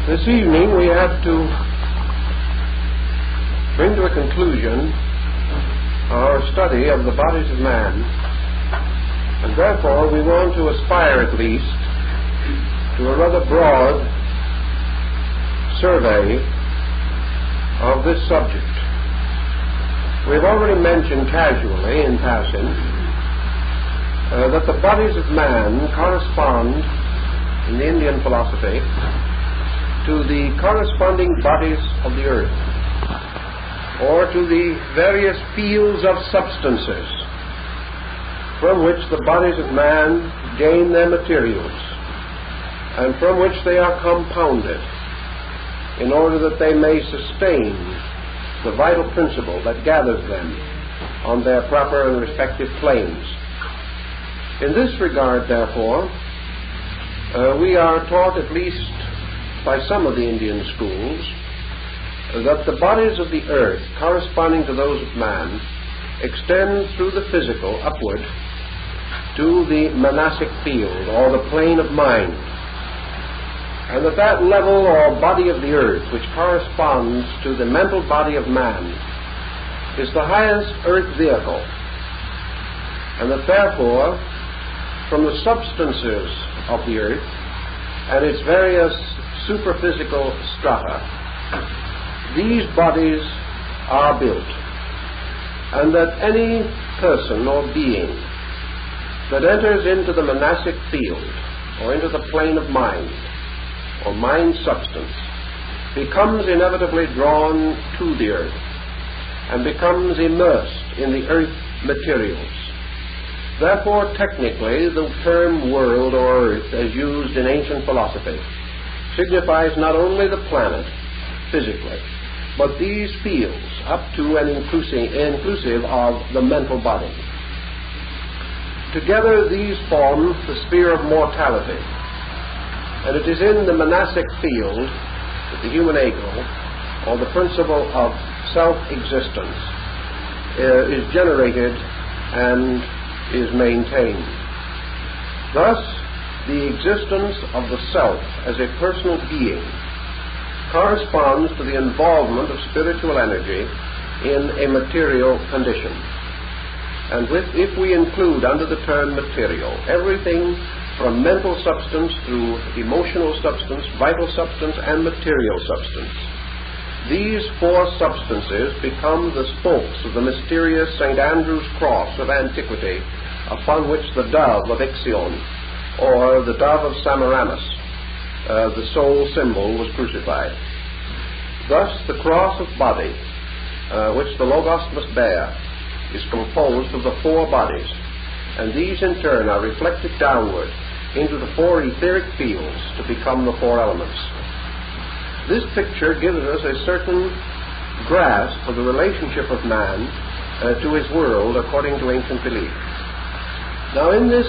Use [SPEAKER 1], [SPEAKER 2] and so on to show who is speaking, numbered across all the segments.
[SPEAKER 1] This evening we have to bring to a conclusion our study of the bodies of man, and therefore we want to aspire at least to a rather broad survey of this subject. We've already mentioned casually in passing that the bodies of man correspond in the Indian philosophy to the corresponding bodies of the earth, or to the various fields of substances from which the bodies of man gain their materials and from which they are compounded in order that they may sustain the vital principle that gathers them on their proper and respective planes. In this regard, therefore, we are taught, at least by some of the Indian schools, that the bodies of the earth corresponding to those of man extend through the physical upward to the monastic field, or the plane of mind, and that level or body of the earth which corresponds to the mental body of man is the highest earth vehicle, and that therefore from the substances of the earth and its various superphysical strata, these bodies are built, and that any person or being that enters into the monastic field or into the plane of mind or mind substance becomes inevitably drawn to the earth and becomes immersed in the earth materials. Therefore, technically, the term world or earth, as used in ancient philosophy, signifies not only the planet physically, but these fields up to and inclusive of the mental body. Together these form the sphere of mortality, and it is in the monastic field that the human ego, or the principle of self-existence, is generated and is maintained. Thus, the existence of the self as a personal being corresponds to the involvement of spiritual energy in a material condition. And if we include under the term material everything from mental substance through emotional substance, vital substance, and material substance, these four substances become the spokes of the mysterious St. Andrew's cross of antiquity, upon which the dove of Ixion, or the dove of Semiramis, the sole symbol, was crucified. Thus the cross of body, which the Logos must bear, is composed of the four bodies, and these in turn are reflected downward into the four etheric fields to become the four elements. This picture gives us a certain grasp of the relationship of man to his world according to ancient belief. Now, in this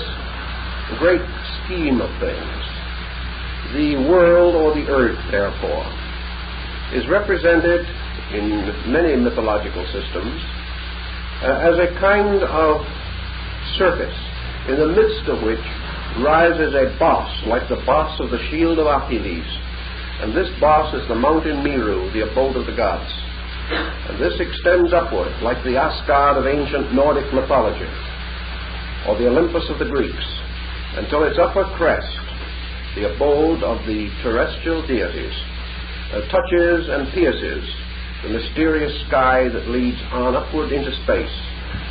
[SPEAKER 1] great scheme of things, the world or the earth, therefore, is represented in many mythological systems as a kind of surface, in the midst of which rises a boss, like the boss of the shield of Achilles. And this boss is the mountain Meru, the abode of the gods. And this extends upward, like the Asgard of ancient Nordic mythology, or the Olympus of the Greeks, until its upper crest, the abode of the terrestrial deities, touches and pierces the mysterious sky that leads on upward into space,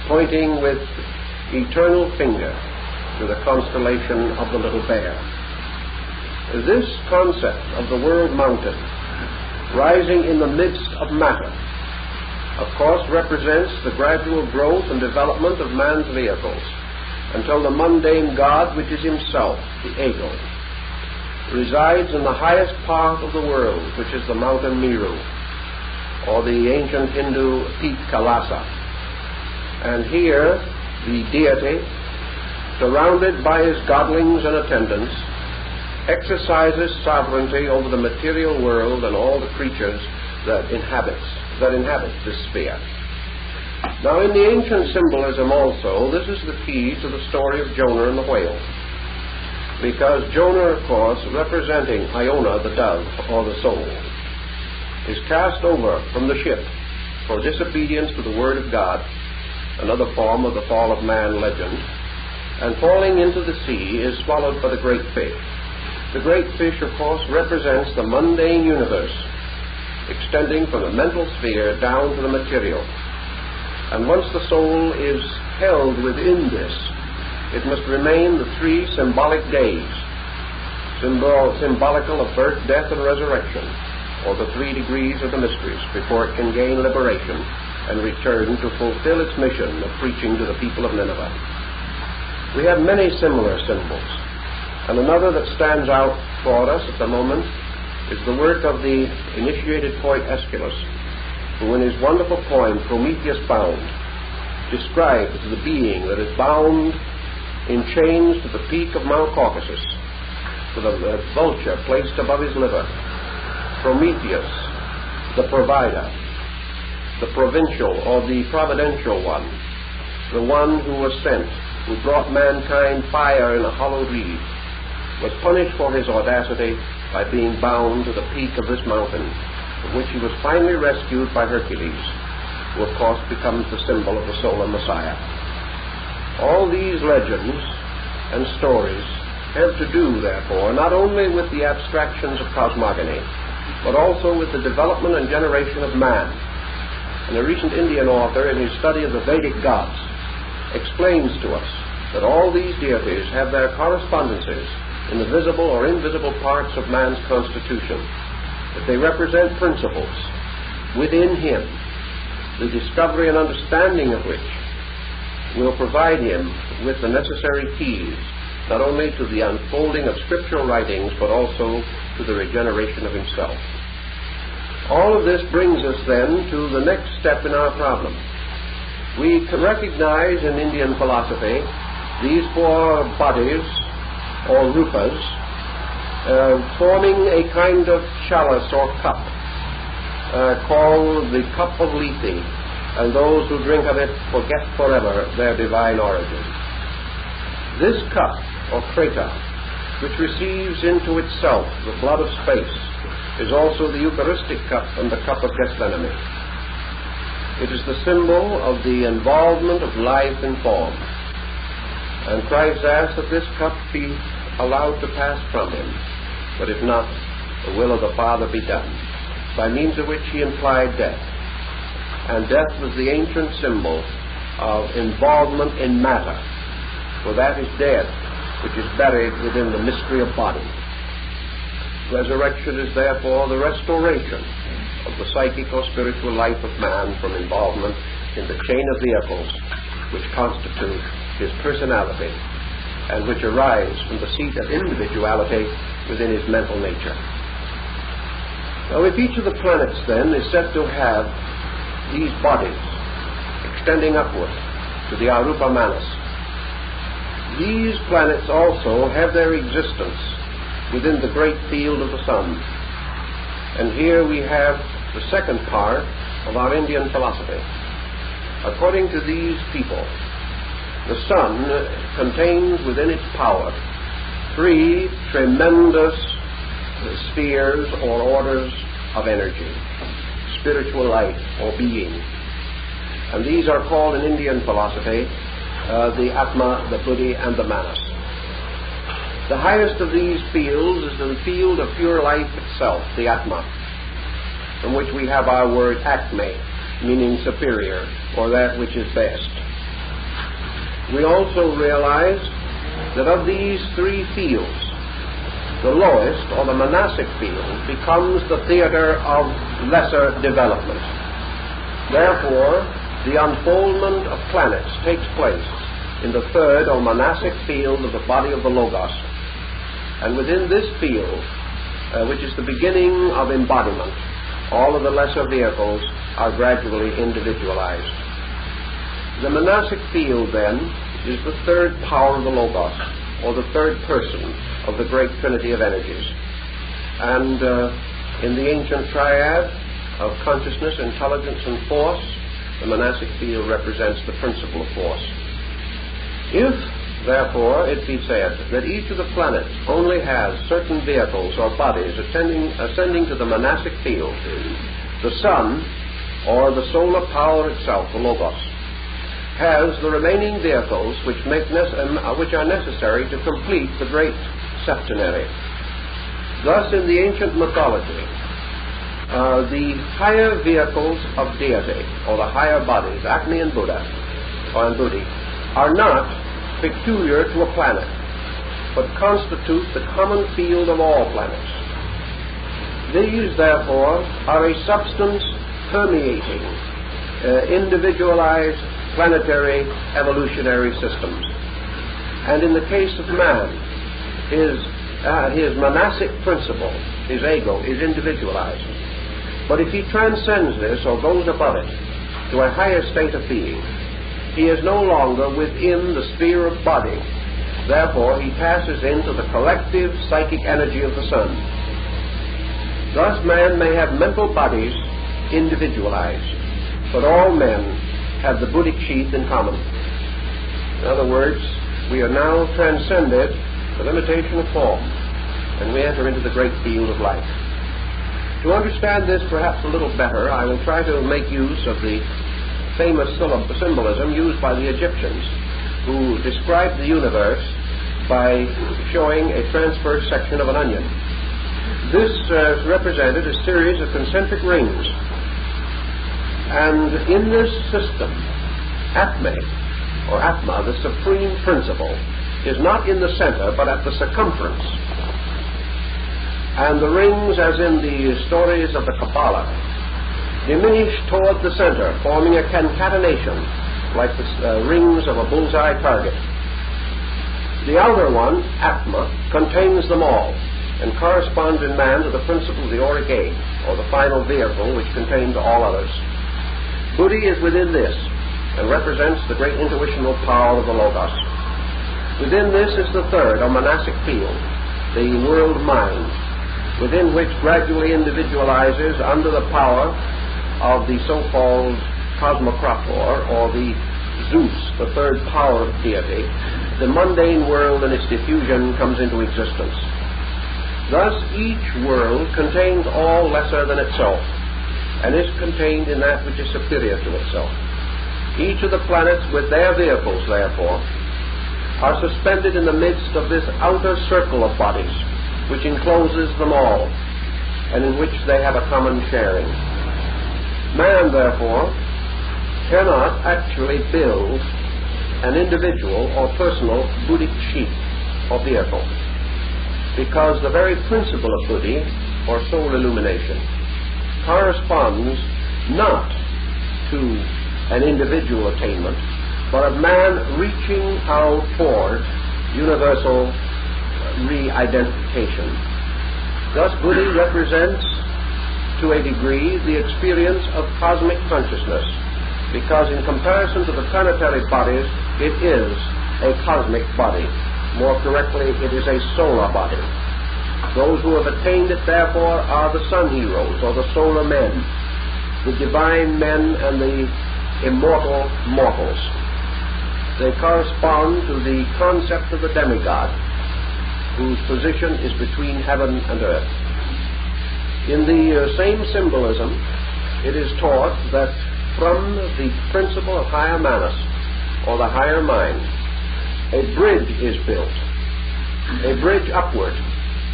[SPEAKER 1] pointing with eternal finger to the constellation of the Little Bear. This concept of the world mountain, rising in the midst of matter, of course represents the gradual growth and development of man's vehicles, until the mundane God, which is himself, the ego, resides in the highest part of the world, which is the mountain Meru, or the ancient Hindu peak Kailasa. And here the deity, surrounded by his godlings and attendants, exercises sovereignty over the material world and all the creatures that inhabit this sphere. Now, in the ancient symbolism also, this is the key to the story of Jonah and the whale. because Jonah, of course, representing Iona, the dove, or the soul, is cast over from the ship for disobedience to the Word of God, another form of the fall of man legend, and falling into the sea is swallowed by the great fish. The great fish, of course, represents the mundane universe, extending from the mental sphere down to the material. And once the soul is held within this, it must remain the three symbolic days, symbolical of birth, death, and resurrection, or the 3 degrees of the mysteries, before it can gain liberation and return to fulfill its mission of preaching to the people of Nineveh. We have many similar symbols, and another that stands out for us at the moment is the work of the initiated poet Aeschylus, who in his wonderful poem Prometheus Bound describes the being that is bound in chains to the peak of Mount Caucasus, with a vulture placed above his liver. Prometheus, the provider, the provincial or the providential one, the one who was sent, who brought mankind fire in a hollow reed, was punished for his audacity by being bound to the peak of this mountain, from which he was finally rescued by Hercules, who of course becomes the symbol of the solar Messiah. All these legends and stories have to do, therefore, not only with the abstractions of cosmogony, but also with the development and generation of man. And a recent Indian author, in his study of the Vedic gods, explains to us that all these deities have their correspondences in the visible or invisible parts of man's constitution, that they represent principles within him, the discovery and understanding of which will provide him with the necessary keys, not only to the unfolding of scriptural writings, but also to the regeneration of himself. All of this brings us then to the next step in our problem. We can recognize in Indian philosophy these 4 bodies, or rupas, forming a kind of chalice or cup, called the cup of Lethe, and those who drink of it forget forever their divine origin. This cup, or kreta, which receives into itself the blood of space, is also the Eucharistic cup and the cup of Gethsemane. It is the symbol of the involvement of life in form. And Christ asks that this cup be allowed to pass from him, but if not, the will of the Father be done, by means of which he implied death. And death was the ancient symbol of involvement in matter, for that is death which is buried within the mystery of body. Resurrection is therefore the restoration of the psychic or spiritual life of man from involvement in the chain of vehicles which constitute his personality and which arise from the seat of individuality within his mental nature. Now, if each of the planets then is said to have these bodies extending upward to the Arupa Manas, these planets also have their existence within the great field of the sun. And here we have the second part of our Indian philosophy. According to these people, the sun contains within its power 3 tremendous spheres or orders of energy, spiritual life or being. And these are called in Indian philosophy the Atma, the Buddhi, and the Manas. The highest of these fields is the field of pure life itself, the Atma, from which we have our word Acme, meaning superior, or that which is best. We also realize that of these 3 fields, the lowest, or the monastic field, becomes the theater of lesser development. Therefore, the unfoldment of planets takes place in the 3rd, or monastic field of the body of the Logos. And within this field, which is the beginning of embodiment, all of the lesser vehicles are gradually individualized. The monastic field, then, is the 3rd power of the Logos, or the 3rd person of the great trinity of energies. And in the ancient triad of consciousness, intelligence, and force, the monastic field represents the principle of force. If therefore, it be said that each of the planets only has certain vehicles or bodies ascending to the monastic field. The sun, or the solar power itself, the Logos, has the remaining vehicles which are necessary to complete the great septenary. Thus, in the ancient mythology, the higher vehicles of deity, or the higher bodies, Acme and Buddha, or Buddhi, are not peculiar to a planet, but constitute the common field of all planets. These, therefore, are a substance permeating individualized planetary evolutionary systems. And in the case of man, his monastic principle, his ego, is individualized. But if he transcends this or goes above it to a higher state of being, he is no longer within the sphere of body. Therefore, he passes into the collective psychic energy of the sun. Thus, man may have mental bodies individualized, but all men have the Buddhic sheath in common. In other words, we are now transcended the limitation of form, and we enter into the great field of light. To understand this perhaps a little better, I will try to make use of the famous symbolism used by the Egyptians, who described the universe by showing a transverse section of an onion. This represented a series of concentric rings. And in this system, Atme, or Atma, the supreme principle, is not in the center, but at the circumference. And the rings, as in the stories of the Kabbalah, diminish toward the center, forming a concatenation, like the rings of a bullseye target. The outer one, Atma, contains them all, and corresponds in man to the principle of the auric egg, or the final vehicle which contains all others. Buddhi is within this, and represents the great intuitional power of the Logos. Within this is the third, or monastic field, the world mind, within which gradually individualizes under the power of the so-called Cosmocrator, or the Zeus, the third power of deity. The mundane world and its diffusion comes into existence. Thus, each world contains all lesser than itself, and is contained in that which is superior to itself. Each of the planets with their vehicles, therefore, are suspended in the midst of this outer circle of bodies, which encloses them all, and in which they have a common sharing. Man, therefore, cannot actually build an individual or personal Buddhic sheath or vehicle, because the very principle of Buddhi, or soul illumination, corresponds not to an individual attainment, but of man reaching out toward universal re-identification. Thus, Buddhi represents, to a degree, the experience of cosmic consciousness, because in comparison to the planetary bodies, it is a cosmic body. More correctly, it is a solar body. Those who have attained it, therefore, are the sun heroes, or the solar men, the divine men and the immortal mortals. They correspond to the concept of the demigod, whose position is between heaven and earth. In the same symbolism, it is taught that from the principle of higher manas, or the higher mind, a bridge is built, a bridge upward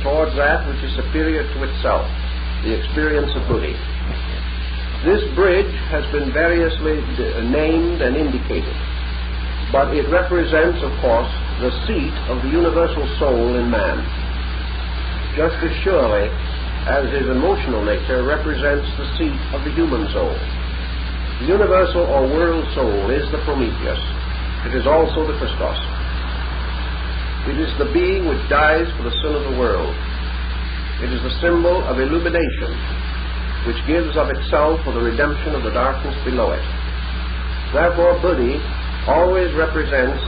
[SPEAKER 1] towards that which is superior to itself, the experience of Buddhi. This bridge has been variously named and indicated, but it represents, of course, the seat of the universal soul in man, just as surely as his emotional nature represents the seat of the human soul. The universal or world soul is the Prometheus. It is also the Christos. It is the being which dies for the sin of the world. It is the symbol of illumination, which gives of itself for the redemption of the darkness below it. Therefore, Buddhi always represents,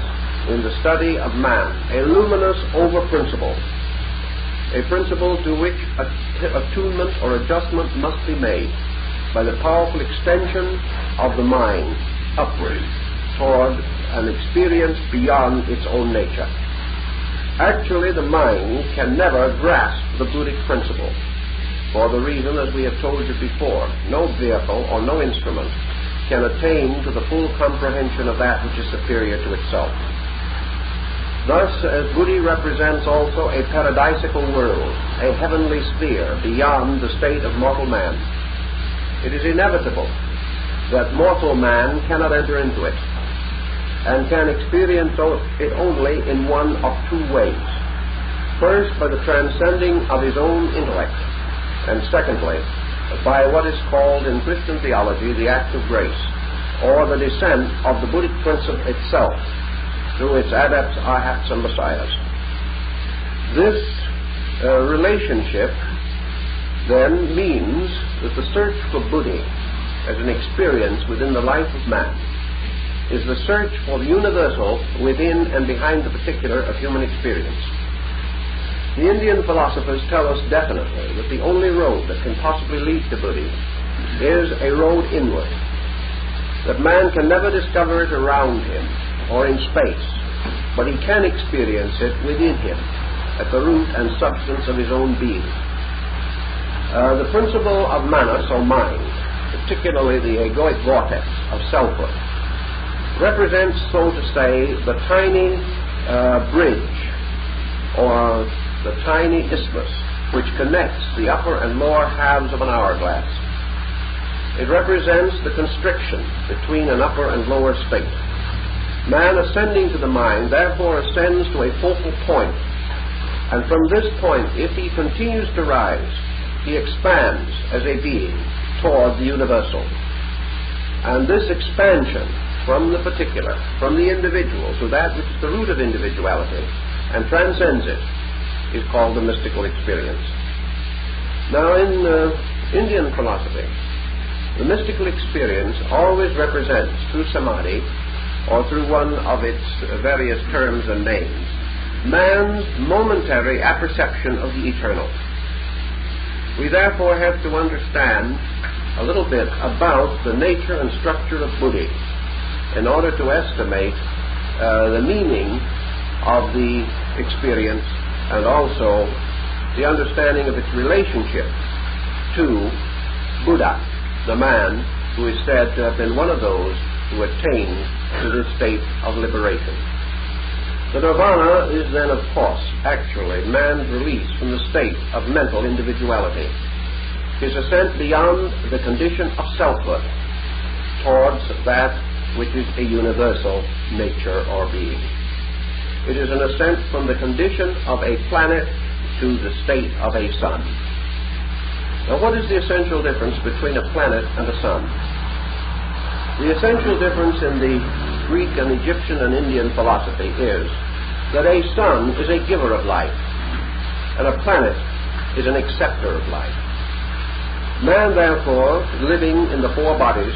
[SPEAKER 1] in the study of man, a luminous over-principle, a principle to which attunement or adjustment must be made by the powerful extension of the mind upward toward an experience beyond its own nature. Actually, the mind can never grasp the Buddhic principle, for the reason, as we have told you before, no vehicle or no instrument can attain to the full comprehension of that which is superior to itself. Thus, as Buddhi represents also a paradisical world, a heavenly sphere beyond the state of mortal man, it is inevitable that mortal man cannot enter into it, and can experience it only in one of two ways. First, by the transcending of his own intellect, and secondly, by what is called in Christian theology the act of grace, or the descent of the Buddhic principle itself through its adepts, arhats, and messiahs. This relationship then means that the search for Buddhi as an experience within the life of man is the search for the universal within and behind the particular of human experience. The Indian philosophers tell us definitely that the only road that can possibly lead to Buddhi is a road inward, that man can never discover it around him or in space, but he can experience it within him at the root and substance of his own being. The principle of manas, or mind, particularly the egoic vortex of selfhood, represents, so to say, the tiny bridge or the tiny isthmus which connects the upper and lower halves of an hourglass. It represents the constriction between an upper and lower state. Man ascending to the mind therefore ascends to a focal point, and from this point, if he continues to rise, he expands as a being toward the universal. And this expansion from the particular, from the individual to that which is the root of individuality and transcends it, is called the mystical experience. Now, in Indian philosophy, the mystical experience always represents, through samadhi, or through one of its various terms and names, man's momentary apperception of the eternal. We therefore have to understand a little bit about the nature and structure of Buddhi in order to estimate the meaning of the experience and also the understanding of its relationship to Buddha, the man who is said to have been one of those who attained to this state of liberation. The nirvana is then, of course, actually man's release from the state of mental individuality, his ascent beyond the condition of selfhood towards that which is a universal nature or being. It is an ascent from the condition of a planet to the state of a sun. Now, what is the essential difference between a planet and a sun? The essential difference in the Greek and Egyptian and Indian philosophy is that a sun is a giver of life, and a planet is an acceptor of life. Man, therefore, living in the four bodies,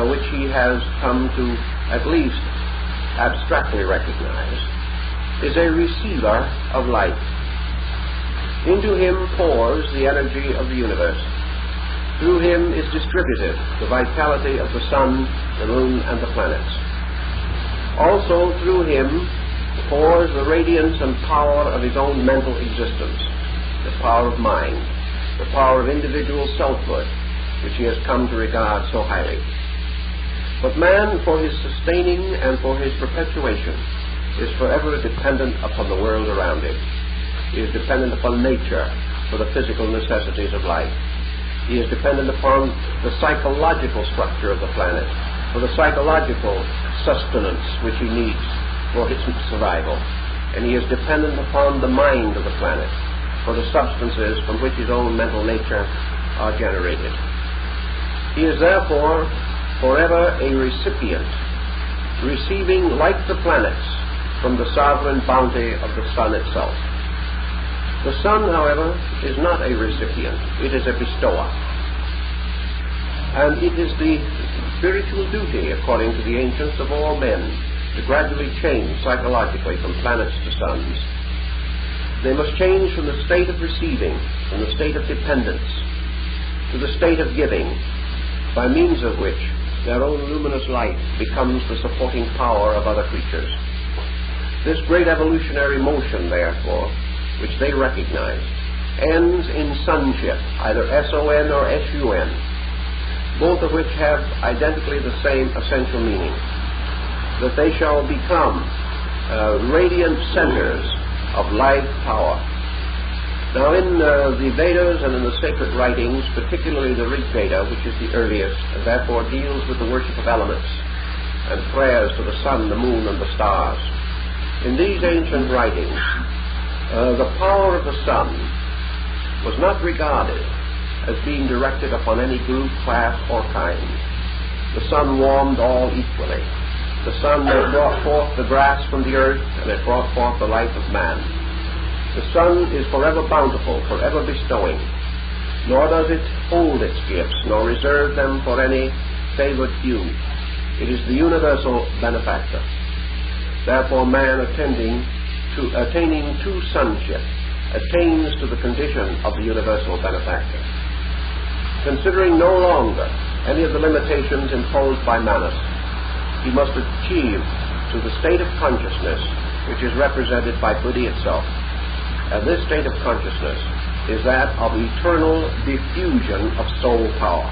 [SPEAKER 1] which he has come to at least abstractly recognize, is a receiver of life. Into him pours the energy of the universe. Through him is distributed the vitality of the sun, the moon, and the planets. Also through him pours the radiance and power of his own mental existence, the power of mind, the power of individual selfhood, which he has come to regard so highly. But man, for his sustaining and for his perpetuation, is forever dependent upon the world around him. He is dependent upon nature for the physical necessities of life. He is dependent upon the psychological structure of the planet, for the psychological sustenance which he needs for his survival. And he is dependent upon the mind of the planet, for the substances from which his own mental nature are generated. He is therefore forever a recipient, receiving, like the planets, from the sovereign bounty of the sun itself. The sun, however, is not a recipient, it is a bestower. And it is the spiritual duty, according to the ancients, of all men to gradually change psychologically from planets to suns. They must change from the state of receiving, from the state of dependence, to the state of giving, by means of which their own luminous light becomes the supporting power of other creatures. This great evolutionary motion, therefore, which they recognized, ends in sonship, either S-O-N or S-U-N, both of which have identically the same essential meaning, that they shall become radiant centers of life power. Now in the Vedas and in the sacred writings, particularly the Rig Veda, which is the earliest, and therefore deals with the worship of elements and prayers to the sun, the moon, and the stars, in these ancient writings, the power of the sun was not regarded as being directed upon any group, class, or kind. The sun warmed all equally. The sun that brought forth the grass from the earth, and it brought forth the life of man. The sun is forever bountiful, forever bestowing, nor does it hold its gifts, nor reserve them for any favored few. It is the universal benefactor. Therefore, man attaining to sonship attains to the condition of the universal benefactor. Considering no longer any of the limitations imposed by Manas, he must achieve to the state of consciousness which is represented by Buddhi itself. And this state of consciousness is that of eternal diffusion of soul power.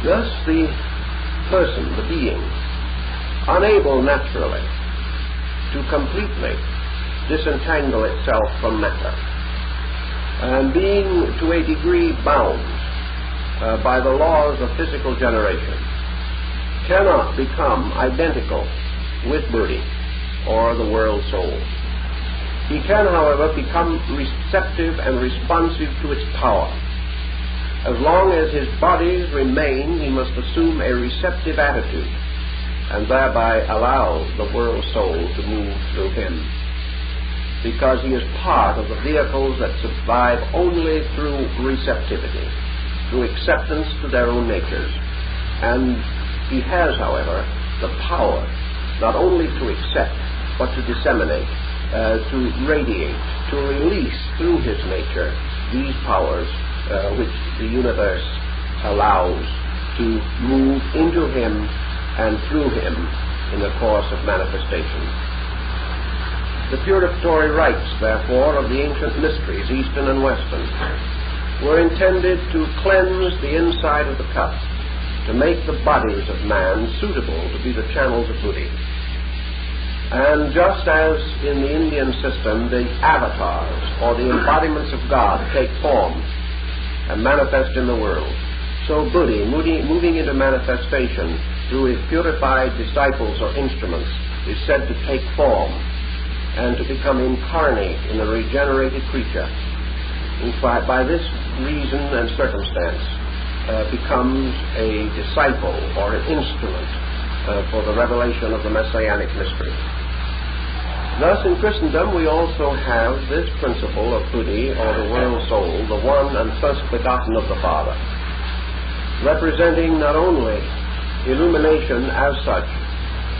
[SPEAKER 1] Thus the person, the being, unable naturally to completely disentangle itself from matter, and being to a degree bound by the laws of physical generation, cannot become identical with Buddhi or the world soul. He can, however, become receptive and responsive to its power. As long as his bodies remain, he must assume a receptive attitude and thereby allow the world soul to move through him, because he is part of the vehicles that survive only through receptivity, through acceptance to their own natures. And he has, however, the power not only to accept, but to disseminate, to radiate, to release through his nature these powers which the universe allows to move into him and through him in the course of manifestation. The purificatory rites, therefore, of the ancient mysteries, Eastern and Western, were intended to cleanse the inside of the cup, to make the bodies of man suitable to be the channels of Buddhi. And just as in the Indian system the avatars, or the embodiments of God, take form and manifest in the world, so Buddhi, moving into manifestation through his purified disciples or instruments, is said to take form and to become incarnate in the regenerated creature. In fact, by this reason and circumstance, becomes a disciple or an instrument for the revelation of the Messianic mystery. Thus, in Christendom, we also have this principle of Buddhi, or the world soul, the one and first begotten of the Father, representing not only illumination as such,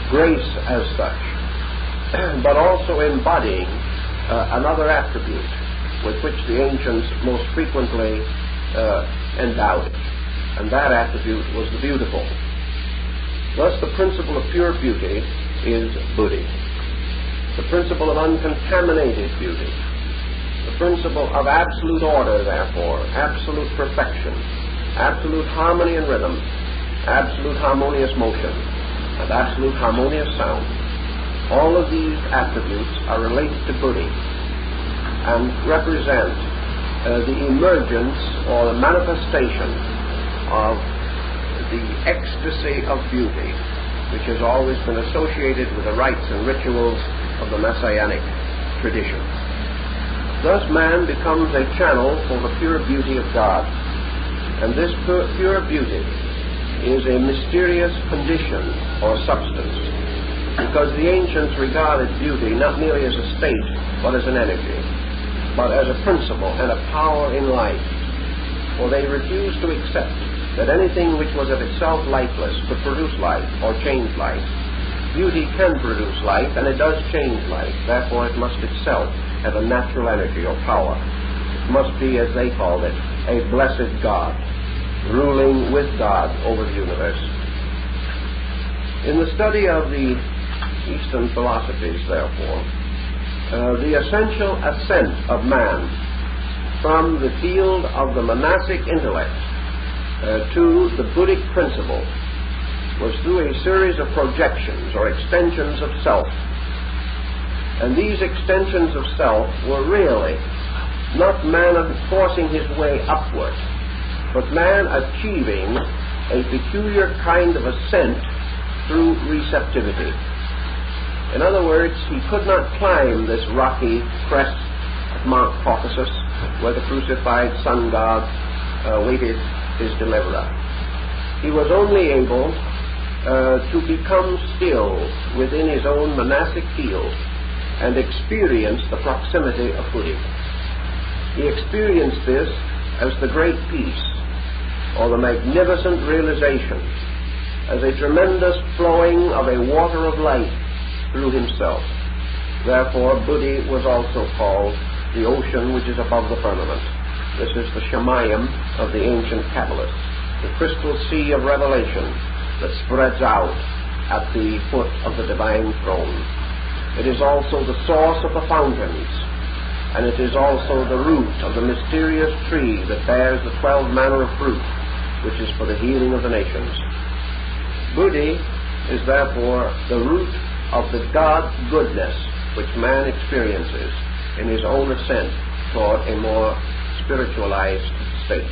[SPEAKER 1] grace as such, but also embodying another attribute with which the ancients most frequently endowed it, and that attribute was the beautiful. Thus, the principle of pure beauty is Buddhi. The principle of uncontaminated beauty, the principle of absolute order, therefore, absolute perfection, absolute harmony and rhythm, absolute harmonious motion, and absolute harmonious sound. All of these attributes are related to Buddhi and represent the emergence or the manifestation of the ecstasy of beauty, which has always been associated with the rites and rituals of the Messianic tradition. Thus man becomes a channel for the pure beauty of God, and this pure beauty is a mysterious condition or substance, because the ancients regarded beauty not merely as a state, but as an energy, but as a principle and a power in life, for they refused to accept that anything which was of itself lifeless could produce life or change life. Beauty can produce life, and it does change life. Therefore, it must itself have a natural energy or power. It must be, as they called it, a blessed God. ruling with God over the universe. In the study of the Eastern philosophies, therefore, the essential ascent of man from the field of the monastic intellect to the Buddhic principle was through a series of projections or extensions of self. And these extensions of self were really not man forcing his way upward, but man achieving a peculiar kind of ascent through receptivity. In other words, he could not climb this rocky crest of Mount Caucasus where the crucified sun god awaited his deliverer. He was only able to become still within his own monastic field and experience the proximity of Buddhi. He experienced this as the great peace, or the magnificent realization, as a tremendous flowing of a water of light through himself. Therefore, Buddhi was also called the ocean which is above the firmament. This is the Shamayim of the ancient Kabbalists, the crystal sea of revelation that spreads out at the foot of the divine throne. It is also the source of the fountains, and it is also the root of the mysterious tree that bears the 12 manner of fruit, which is for the healing of the nations. Buddhi is therefore the root of the God goodness which man experiences in his own ascent toward a more spiritualized state.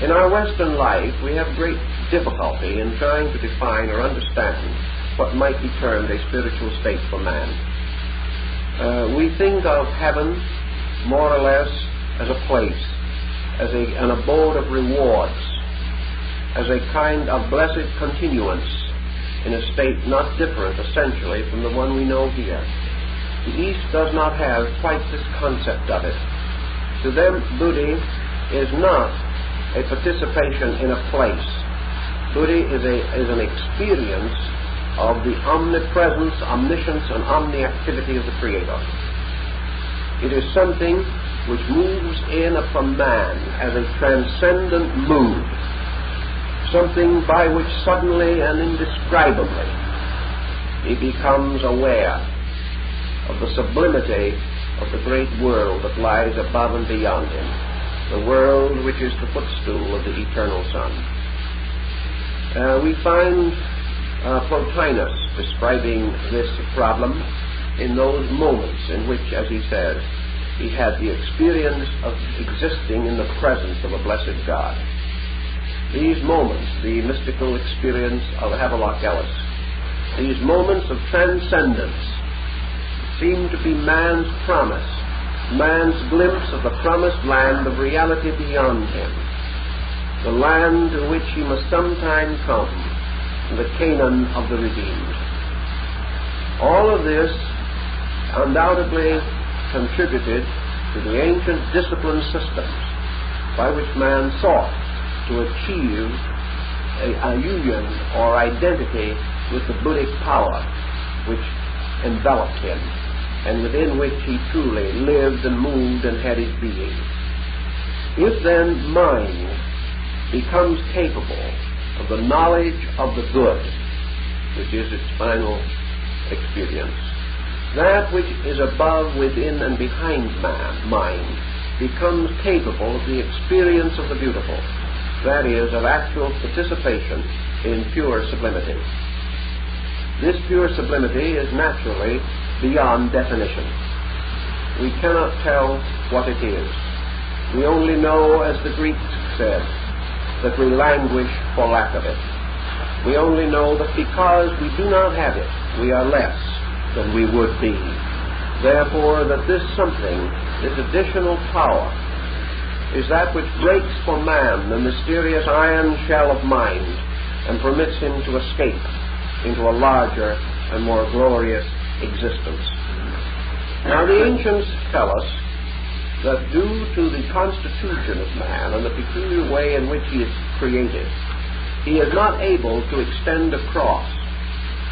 [SPEAKER 1] In our Western life, we have great difficulty in trying to define or understand what might be termed a spiritual state for man. We think of heaven more or less as a place, as an abode of rewards, as a kind of blessed continuance in a state not different essentially from the one we know here. The East does not have quite this concept of it. To them, Buddhi is not a participation in a place. Buddhi is an experience of the omnipresence, omniscience, and omniactivity of the Creator. It is something which moves in upon man as a transcendent mood, something by which suddenly and indescribably he becomes aware of the sublimity of the great world that lies above and beyond him, the world which is the footstool of the eternal Son. We find Plotinus describing this problem in those moments in which, as he says, he had the experience of existing in the presence of a blessed God. These moments, the mystical experience of Havelock Ellis, these moments of transcendence seem to be man's promise, man's glimpse of the promised land of reality beyond him, the land to which he must sometime come, the Canaan of the redeemed. All of this undoubtedly contributed to the ancient discipline systems by which man sought to achieve a union or identity with the Buddhic power which enveloped him and within which he truly lived and moved and had his being. If then mind becomes capable of the knowledge of the good, which is its final experience, that which is above, within, and behind mind becomes capable of the experience of the beautiful, that is, of actual participation in pure sublimity. This pure sublimity is naturally beyond definition. We cannot tell what it is. We only know, as the Greeks said, that we languish for lack of it. We only know that because we do not have it, we are less than we would be. Therefore, that this something, this additional power, is that which breaks for man the mysterious iron shell of mind and permits him to escape into a larger and more glorious existence. Now, the ancients tell us that due to the constitution of man and the peculiar way in which he is created, he is not able to extend across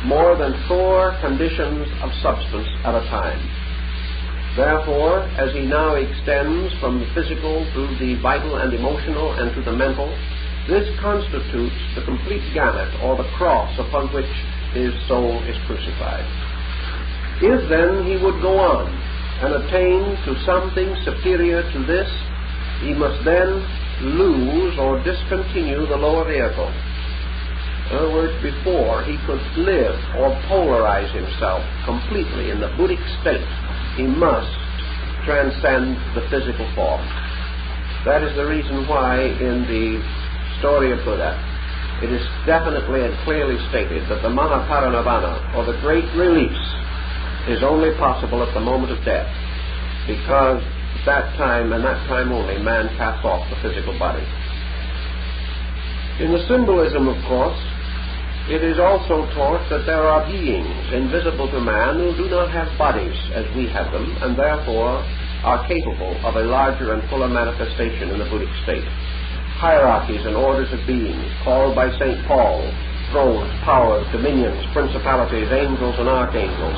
[SPEAKER 1] more than 4 conditions of substance at a time. Therefore, as he now extends from the physical through the vital and emotional and to the mental, This constitutes the complete gamut, or the cross upon which his soul is crucified. If then he would go on and attain to something superior to this, he must then lose or discontinue the lower vehicle. In other words, before he could live or polarize himself completely in the Buddhic state, he must transcend the physical form. That is the reason why in the story of Buddha it is definitely and clearly stated that the Mahaparinirvana, or the great release, is only possible at the moment of death, because at that time and that time only man casts off the physical body. In the symbolism, of course, it is also taught that there are beings invisible to man who do not have bodies as we have them, and therefore are capable of a larger and fuller manifestation in the Buddhic state. Hierarchies and orders of beings, called by St. Paul thrones, powers, dominions, principalities, angels and archangels,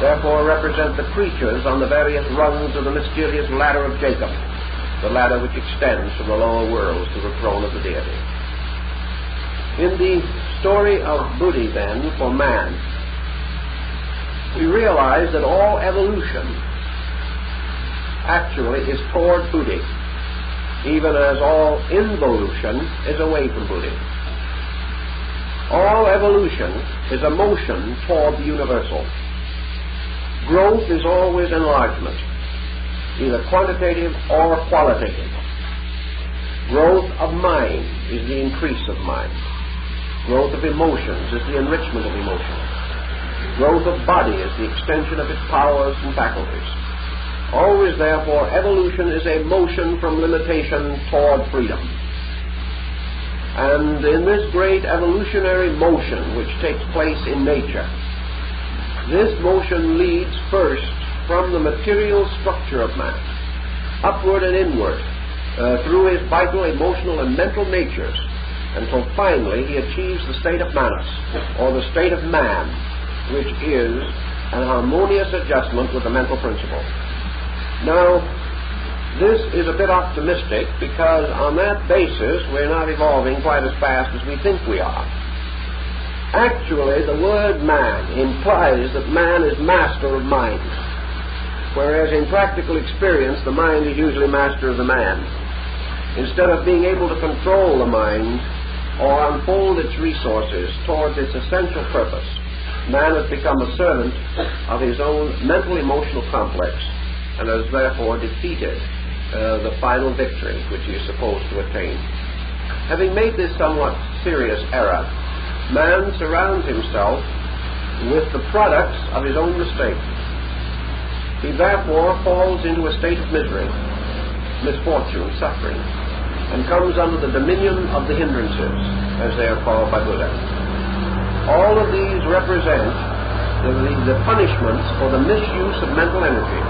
[SPEAKER 1] therefore represent the creatures on the various rungs of the mysterious ladder of Jacob, the ladder which extends from the lower worlds to the throne of the deity. In the story of Buddhi, then, for man, we realize that all evolution actually is toward Buddhi, even as all involution is away from Buddhi. All evolution is a motion toward the universal. Growth is always enlargement, either quantitative or qualitative. Growth of mind is the increase of mind. Growth of emotions is the enrichment of emotions. Growth of body is the extension of its powers and faculties. Always, therefore, evolution is a motion from limitation toward freedom. And in this great evolutionary motion which takes place in nature, this motion leads first from the material structure of man, upward and inward, through his vital, emotional, and mental natures, until finally he achieves the state of manas, or the state of man, which is an harmonious adjustment with the mental principle. Now, this is a bit optimistic, because on that basis we're not evolving quite as fast as we think we are. Actually, the word man implies that man is master of mind, whereas in practical experience the mind is usually master of the man. Instead of being able to control the mind or unfold its resources towards its essential purpose, man has become a servant of his own mental-emotional complex, and has therefore defeated the final victory which he is supposed to attain. Having made this somewhat serious error, man surrounds himself with the products of his own mistake. He therefore falls into a state of misery, misfortune, suffering, and comes under the dominion of the hindrances, as they are called by Buddha. All of these represent the punishments for the misuse of mental energy.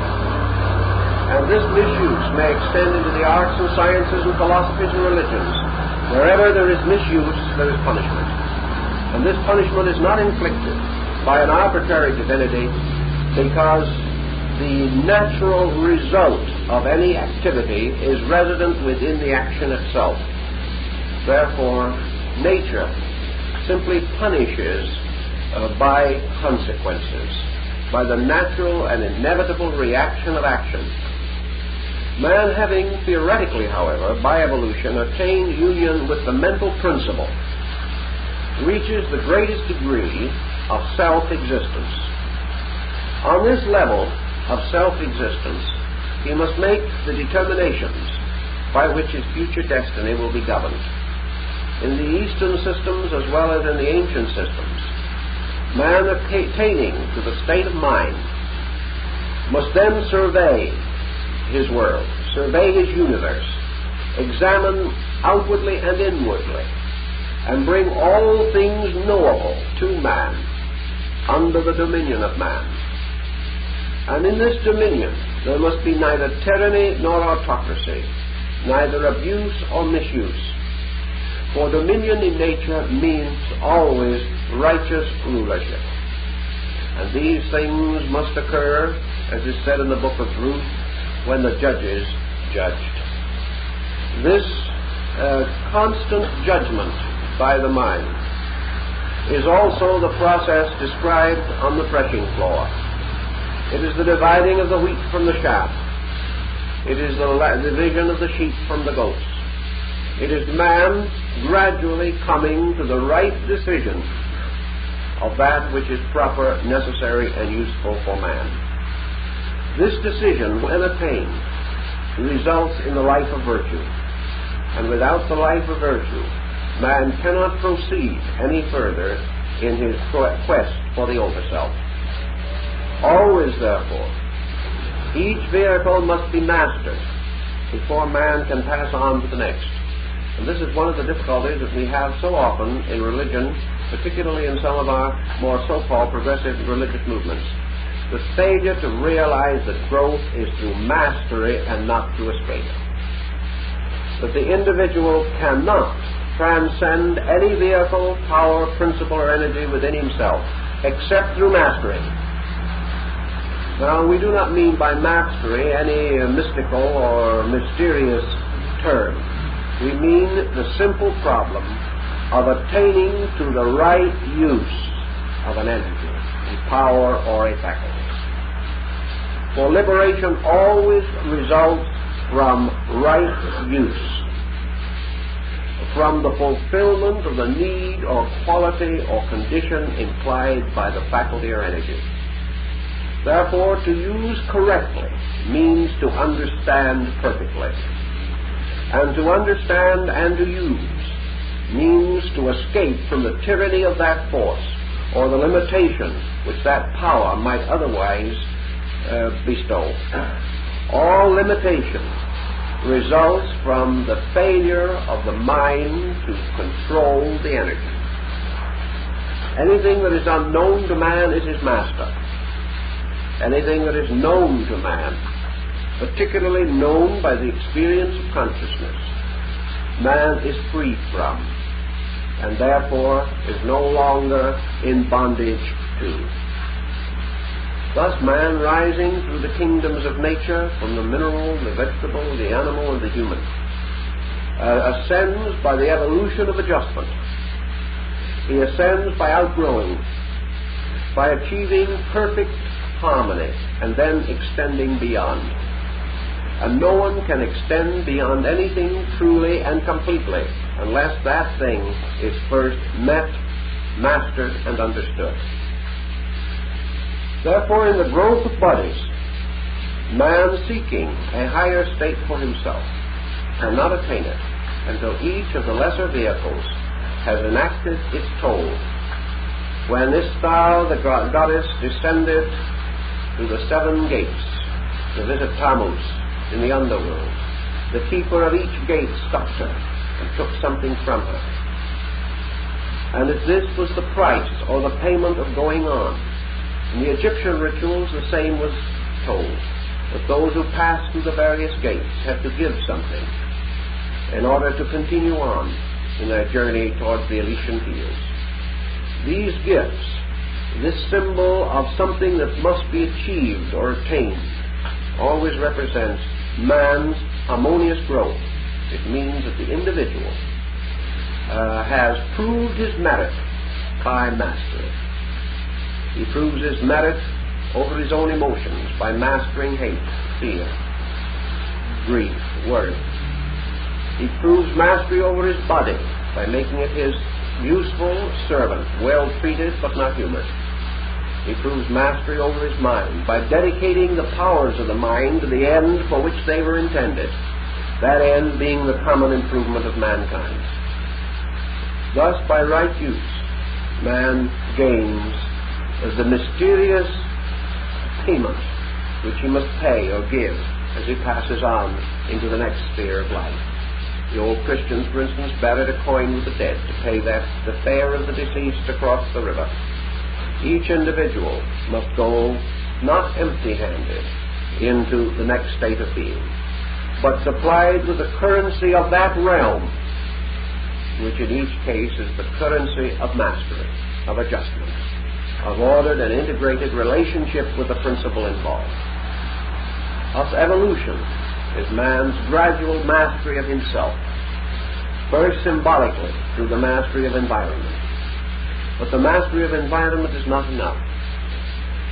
[SPEAKER 1] And this misuse may extend into the arts and sciences and philosophies and religions. Wherever there is misuse, there is punishment. And this punishment is not inflicted by an arbitrary divinity, because the natural result of any activity is resident within the action itself. Therefore, nature simply punishes by consequences, by the natural and inevitable reaction of action. Man having theoretically, however, by evolution attained union with the mental principle, reaches the greatest degree of self-existence. On this level of self-existence, he must make the determinations by which his future destiny will be governed. In the Eastern systems as well as in the ancient systems, man attaining to the state of mind must then survey his world, survey his universe, examine outwardly and inwardly, and bring all things knowable to man under the dominion of man. And in this dominion there must be neither tyranny nor autocracy, neither abuse or misuse. For dominion in nature means always righteous rulership. And these things must occur, as is said in the book of Ruth, when the judges judged. This constant judgment by the mind is also the process described on the threshing floor. It is the dividing of the wheat from the chaff. It is the division of the sheep from the goats. It is man gradually coming to the right decision of that which is proper, necessary, and useful for man. This decision, when attained, results in the life of virtue. And without the life of virtue, man cannot proceed any further in his quest for the overself. Always, therefore, each vehicle must be mastered before man can pass on to the next. And this is one of the difficulties that we have so often in religion, particularly in some of our more so-called progressive religious movements. The failure to realize that growth is through mastery and not through escape. That the individual cannot transcend any vehicle, power, principle, or energy within himself except through mastery. Now, we do not mean by mastery any mystical or mysterious term. We mean the simple problem of attaining to the right use of an energy, a power, or a faculty. For liberation always results from right use, from the fulfillment of the need or quality or condition implied by the faculty or energy. Therefore, to use correctly means to understand perfectly. And to understand and to use means to escape from the tyranny of that force or the limitation which that power might otherwise bestow. All limitation results from the failure of the mind to control the energy. Anything that is unknown to man is his master. Anything that is known to man, particularly known by the experience of consciousness, man is free from, and therefore is no longer in bondage to. Thus man, rising through the kingdoms of nature, from the mineral, the vegetable, the animal, and the human, ascends by the evolution of adjustment. He ascends by outgrowing, by achieving perfect harmony, and then extending beyond. And no one can extend beyond anything truly and completely unless that thing is first met, mastered, and understood. Therefore, in the growth of bodies, man seeking a higher state for himself cannot attain it until each of the lesser vehicles has enacted its toll. When Ishtar, the goddess, descended through the 7 gates to visit Tammuz in the underworld, the keeper of each gate stopped her and took something from her. And if this was the price or the payment of going on, in the Egyptian rituals the same was told, that those who passed through the various gates had to give something in order to continue on in their journey towards the Elysian fields. These gifts, this symbol of something that must be achieved or attained, always represents man's harmonious growth. It means that the individual has proved his merit by mastery. He proves his merit over his own emotions by mastering hate, fear, grief, worry. He proves mastery over his body by making it his useful servant, well treated but not humored. He proves mastery over his mind by dedicating the powers of the mind to the end for which they were intended, that end being the common improvement of mankind. Thus, by right use, man gains the mysterious payment which he must pay or give as he passes on into the next sphere of life. The old Christians, for instance, buried a coin with the dead to pay the fare of the deceased across the river. Each individual must go not empty-handed into the next state of being, but supplied with the currency of that realm, which in each case is the currency of mastery, of adjustment, of ordered and integrated relationship with the principle involved. Thus, evolution is man's gradual mastery of himself, First, symbolically, through the mastery of environment. But the mastery of environment is not enough.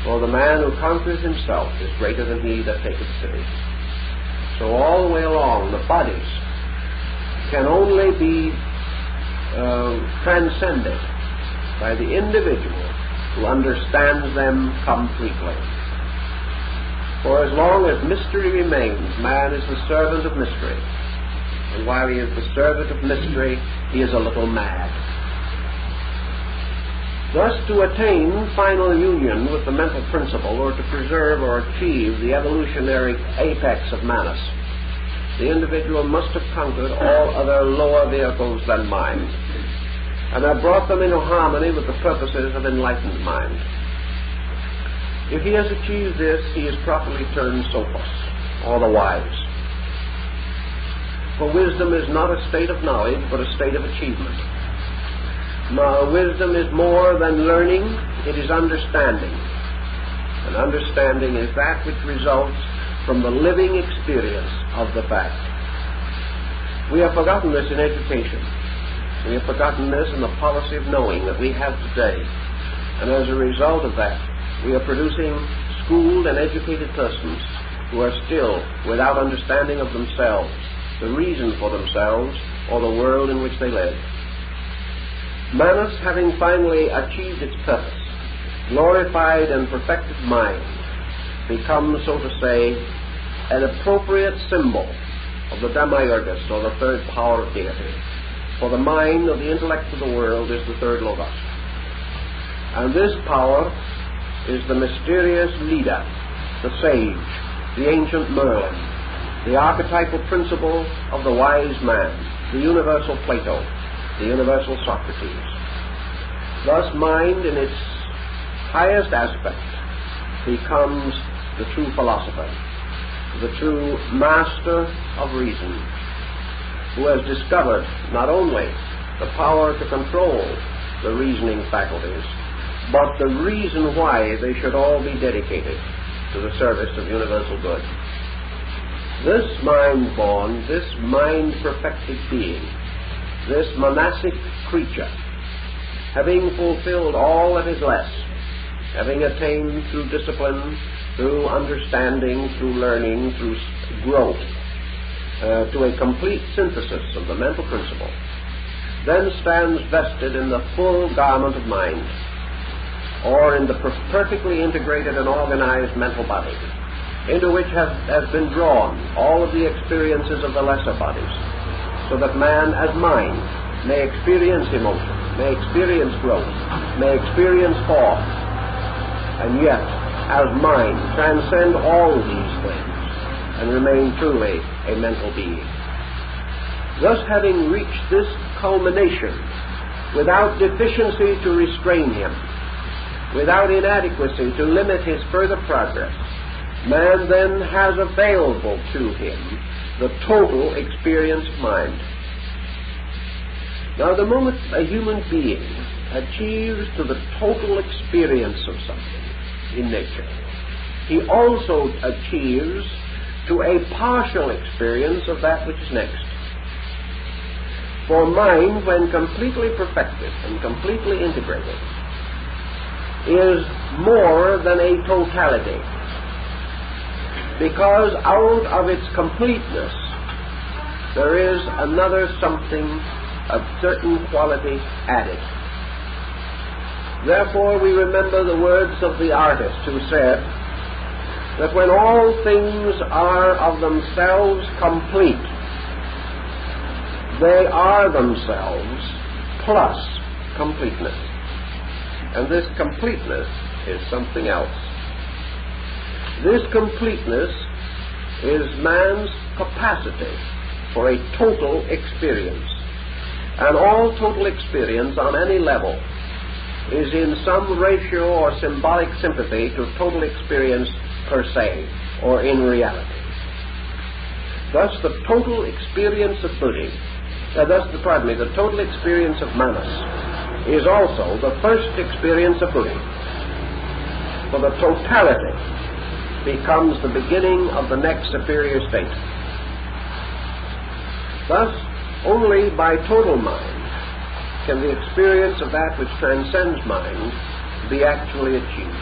[SPEAKER 1] For the man who conquers himself is greater than he that taketh city. So all the way along, the bodies can only be transcended by the individual who understands them completely. For as long as mystery remains, man is the servant of mystery. And while he is the servant of mystery, he is a little mad. Thus, to attain final union with the mental principle, or to preserve or achieve the evolutionary apex of manas, the individual must have conquered all other lower vehicles than mind, and have brought them into harmony with the purposes of enlightened mind. If he has achieved this, he is properly termed sophos, or the wise. For wisdom is not a state of knowledge, but a state of achievement. Now, wisdom is more than learning, it is understanding. And understanding is that which results from the living experience of the fact. We have forgotten this in education. We have forgotten this in the policy of knowing that we have today. And as a result of that, we are producing schooled and educated persons who are still without understanding of themselves, the reason for themselves, or the world in which they live. Manas, having finally achieved its purpose, glorified and perfected mind, becomes, so to say, an appropriate symbol of the Demiurgus, or the third power of deity. For the mind of the intellect of the world is the third logos. And this power is the mysterious leader, the sage, the ancient Merlin, the archetypal principle of the wise man, the universal Plato, the universal Socrates. Thus, mind in its highest aspect becomes the true philosopher, the true master of reason, who has discovered not only the power to control the reasoning faculties, but the reason why they should all be dedicated to the service of universal good. This mind-born, this mind-perfected being, this monastic creature, having fulfilled all that is less, having attained through discipline, through understanding, through learning, through growth, to a complete synthesis of the mental principle, then stands vested in the full garment of mind, or in the perfectly integrated and organized mental body, into which has been drawn all of the experiences of the lesser bodies, so that man as mind may experience emotion, may experience growth, may experience form, and yet as mind transcend all these things and remain truly a mental being. Thus, having reached this culmination without deficiency to restrain him, without inadequacy to limit his further progress, man then has available to him the total experience of mind. Now, the moment a human being achieves to the total experience of something in nature, he also achieves to a partial experience of that which is next. For mind, when completely perfected and completely integrated, is more than a totality, because out of its completeness there is another something of certain quality added. Therefore we remember the words of the artist who said that when all things are of themselves complete, they are themselves plus completeness. And this completeness is something else. This completeness is man's capacity for a total experience. And all total experience on any level is in some ratio or symbolic sympathy to total experience per se, or in reality. Thus the total experience of Buddhi, the total experience of Manas is also the first experience of Buddhi. For the totality becomes the beginning of the next superior state. Thus, Only by total mind can the experience of that which transcends mind be actually achieved.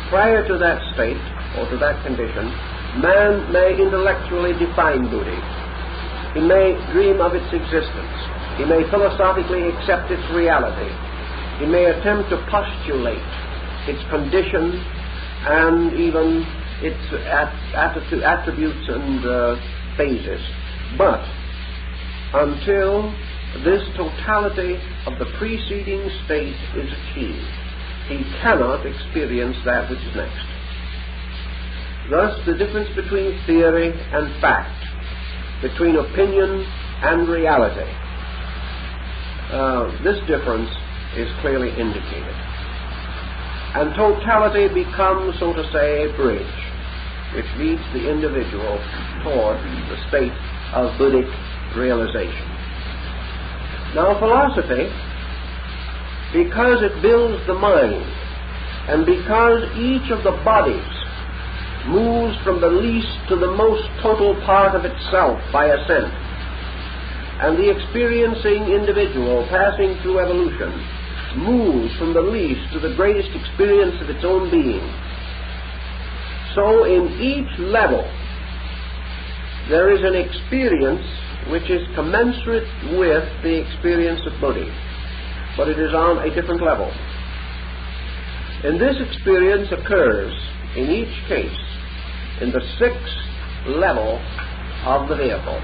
[SPEAKER 1] Prior to that state, or to that condition, man may intellectually define Buddhi. He may dream of its existence. He may philosophically accept its reality. He may attempt to postulate its condition and even its attributes and phases. But until this totality of the preceding state is achieved, he cannot experience that which is next. Thus, the difference between theory and fact, between opinion and reality, this difference is clearly indicated. And totality becomes, so to say, a bridge which leads the individual toward the state of Buddhic realization. Now, philosophy, because it builds the mind, and because each of the bodies moves from the least to the most total part of itself by ascent, and the experiencing individual passing through evolution moves from the least to the greatest experience of its own being, so in each level there is an experience which is commensurate with the experience of Buddhi, but it is on a different level. And this experience occurs in each case in the sixth level of the vehicle.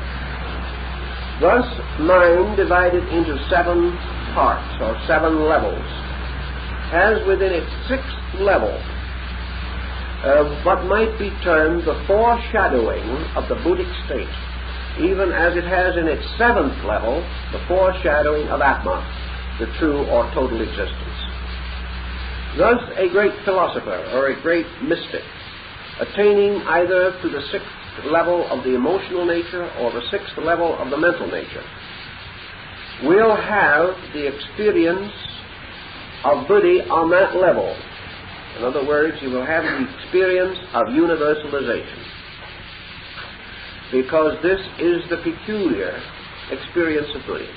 [SPEAKER 1] Thus, mind divided into 7 parts or 7 levels has within its 6th level what might be termed the foreshadowing of the Buddhic state, even as it has in its 7th level the foreshadowing of Atma, the true or total existence. Thus, a great philosopher or a great mystic, attaining either to the 6th level of the emotional nature or the 6th level of the mental nature, will have the experience of Buddhi on that level. In other words, you will have the experience of universalization, because this is the peculiar experience of Buddhi.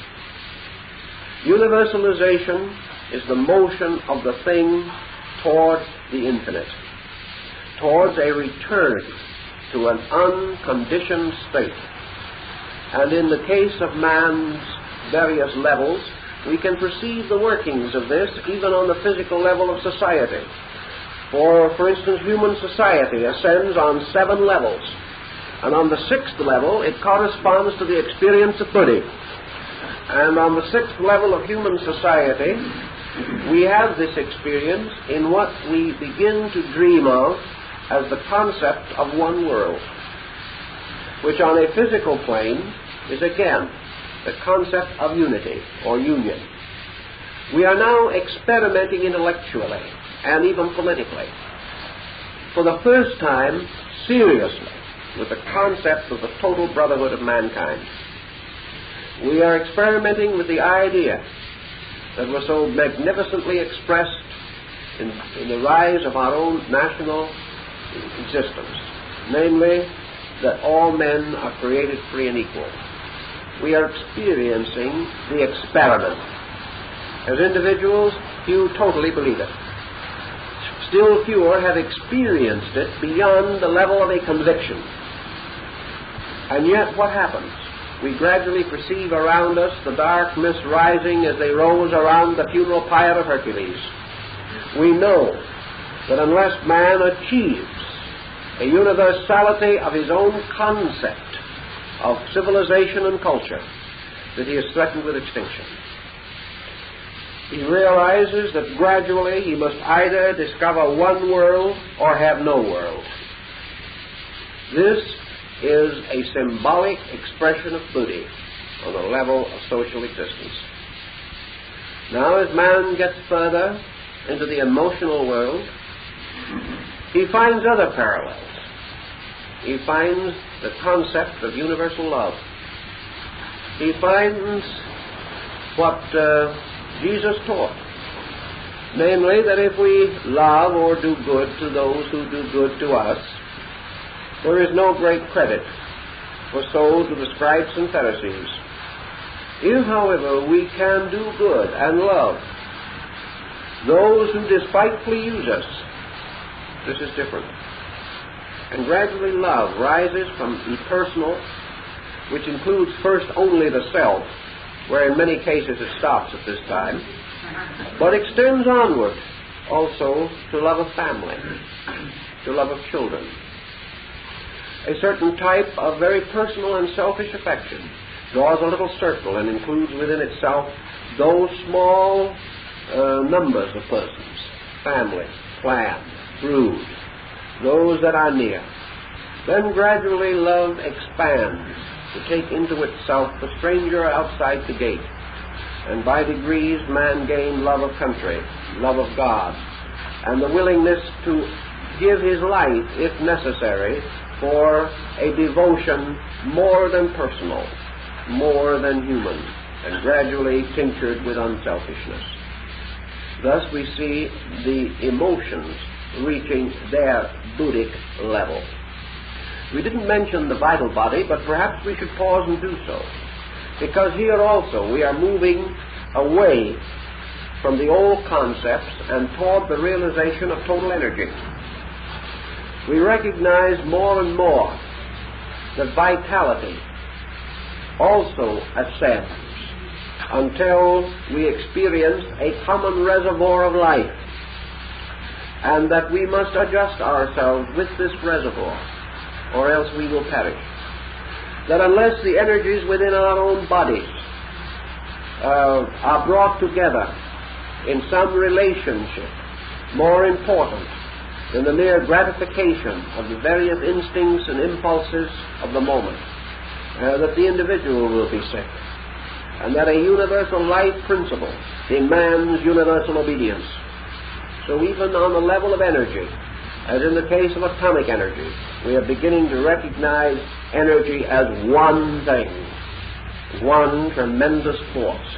[SPEAKER 1] Universalization is the motion of the thing toward the infinite, towards a return to an unconditioned state. And in the case of man's various levels, we can perceive the workings of this even on the physical level of society. For instance, human society ascends on 7 levels, and on the 6th level it corresponds to the experience of Buddhi. And on the 6th level of human society, we have this experience in what we begin to dream of as the concept of one world, which on a physical plane is again the concept of unity or union. We are now experimenting intellectually and even politically, for the first time, seriously, with the concept of the total brotherhood of mankind. We are experimenting with the idea that was so magnificently expressed in the rise of our own national existence, namely that all men are created free and equal. We are experiencing the experiment. As individuals, few totally believe it. Still fewer have experienced it beyond the level of a conviction. And yet what happens? We gradually perceive around us the dark mist rising as they rose around the funeral pyre of Hercules. We know that unless man achieves a universality of his own concept of civilization and culture, that he is threatened with extinction. He realizes that gradually he must either discover one world or have no world. This is a symbolic expression of Buddhi on the level of social existence. Now, as man gets further into the emotional world, he finds other parallels. He finds the concept of universal love. He finds what Jesus taught, namely that if we love or do good to those who do good to us, there is no great credit for souls of the scribes and Pharisees. If, however, we can do good and love those who despitefully use us, this is different. And gradually love rises from the personal, which includes first only the self, where in many cases it stops at this time, but extends onward also to love of family, to love of children. A certain type of very personal and selfish affection draws a little circle and includes within itself those small numbers of persons, family, clan, brood, those that are near. Then gradually love expands to take into itself the stranger outside the gate. And by degrees man gained love of country, love of God, and the willingness to give his life, if necessary, for a devotion more than personal, more than human, and gradually tinctured with unselfishness. Thus we see the emotions reaching their Buddhic level. We didn't mention the vital body, but perhaps we should pause and do so, because here also we are moving away from the old concepts and toward the realization of total energy. We recognize more and more that vitality also ascends until we experience a common reservoir of life, and that we must adjust ourselves with this reservoir, or else we will perish. That unless the energies within our own bodies are brought together in some relationship more important than the mere gratification of the various instincts and impulses of the moment, that the individual will be sick, and that a universal life principle demands universal obedience. So even on the level of energy, as in the case of atomic energy, we are beginning to recognize energy as one thing, one tremendous force,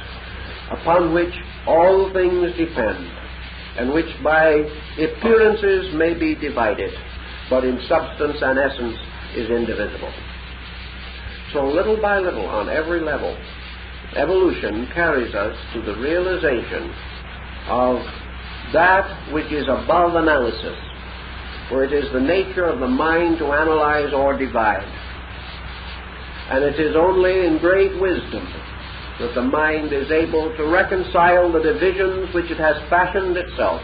[SPEAKER 1] upon which all things depend, and which by appearances may be divided, but in substance and essence is indivisible. So little by little, on every level, evolution carries us to the realization of that which is above analysis, for it is the nature of the mind to analyze or divide. And it is only in great wisdom that the mind is able to reconcile the divisions which it has fashioned itself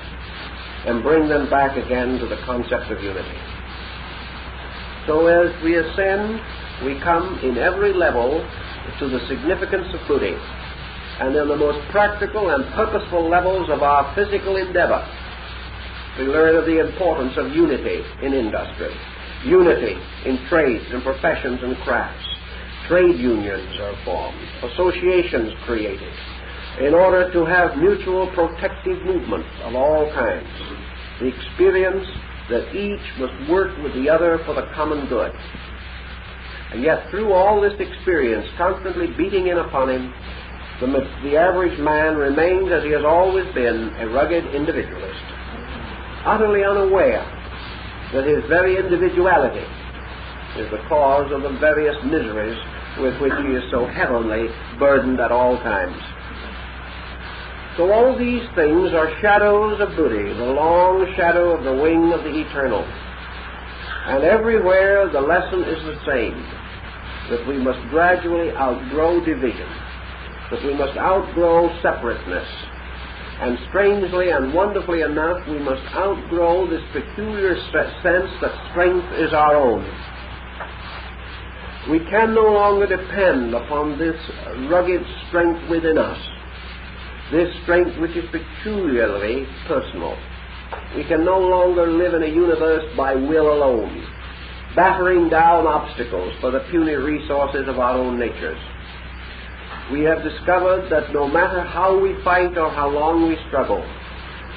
[SPEAKER 1] and bring them back again to the concept of unity. So as we ascend, we come in every level to the significance of Buddha, and in the most practical and purposeful levels of our physical endeavor, we learn of the importance of unity in industry, unity in trades and professions and crafts. Trade unions are formed, associations created, in order to have mutual protective movements of all kinds. The experience that each must work with the other for the common good. And yet through all this experience constantly beating in upon him, the average man remains, as he has always been, a rugged individualist, utterly unaware that his very individuality is the cause of the various miseries with which he is so heavily burdened at all times. So all these things are shadows of Buddha, the long shadow of the wing of the eternal. And everywhere the lesson is the same, that we must gradually outgrow division, that we must outgrow separateness, and strangely and wonderfully enough, we must outgrow this peculiar sense that strength is our own. We can no longer depend upon this rugged strength within us, this strength which is peculiarly personal. We can no longer live in a universe by will alone, battering down obstacles for the puny resources of our own natures. We have discovered that no matter how we fight or how long we struggle,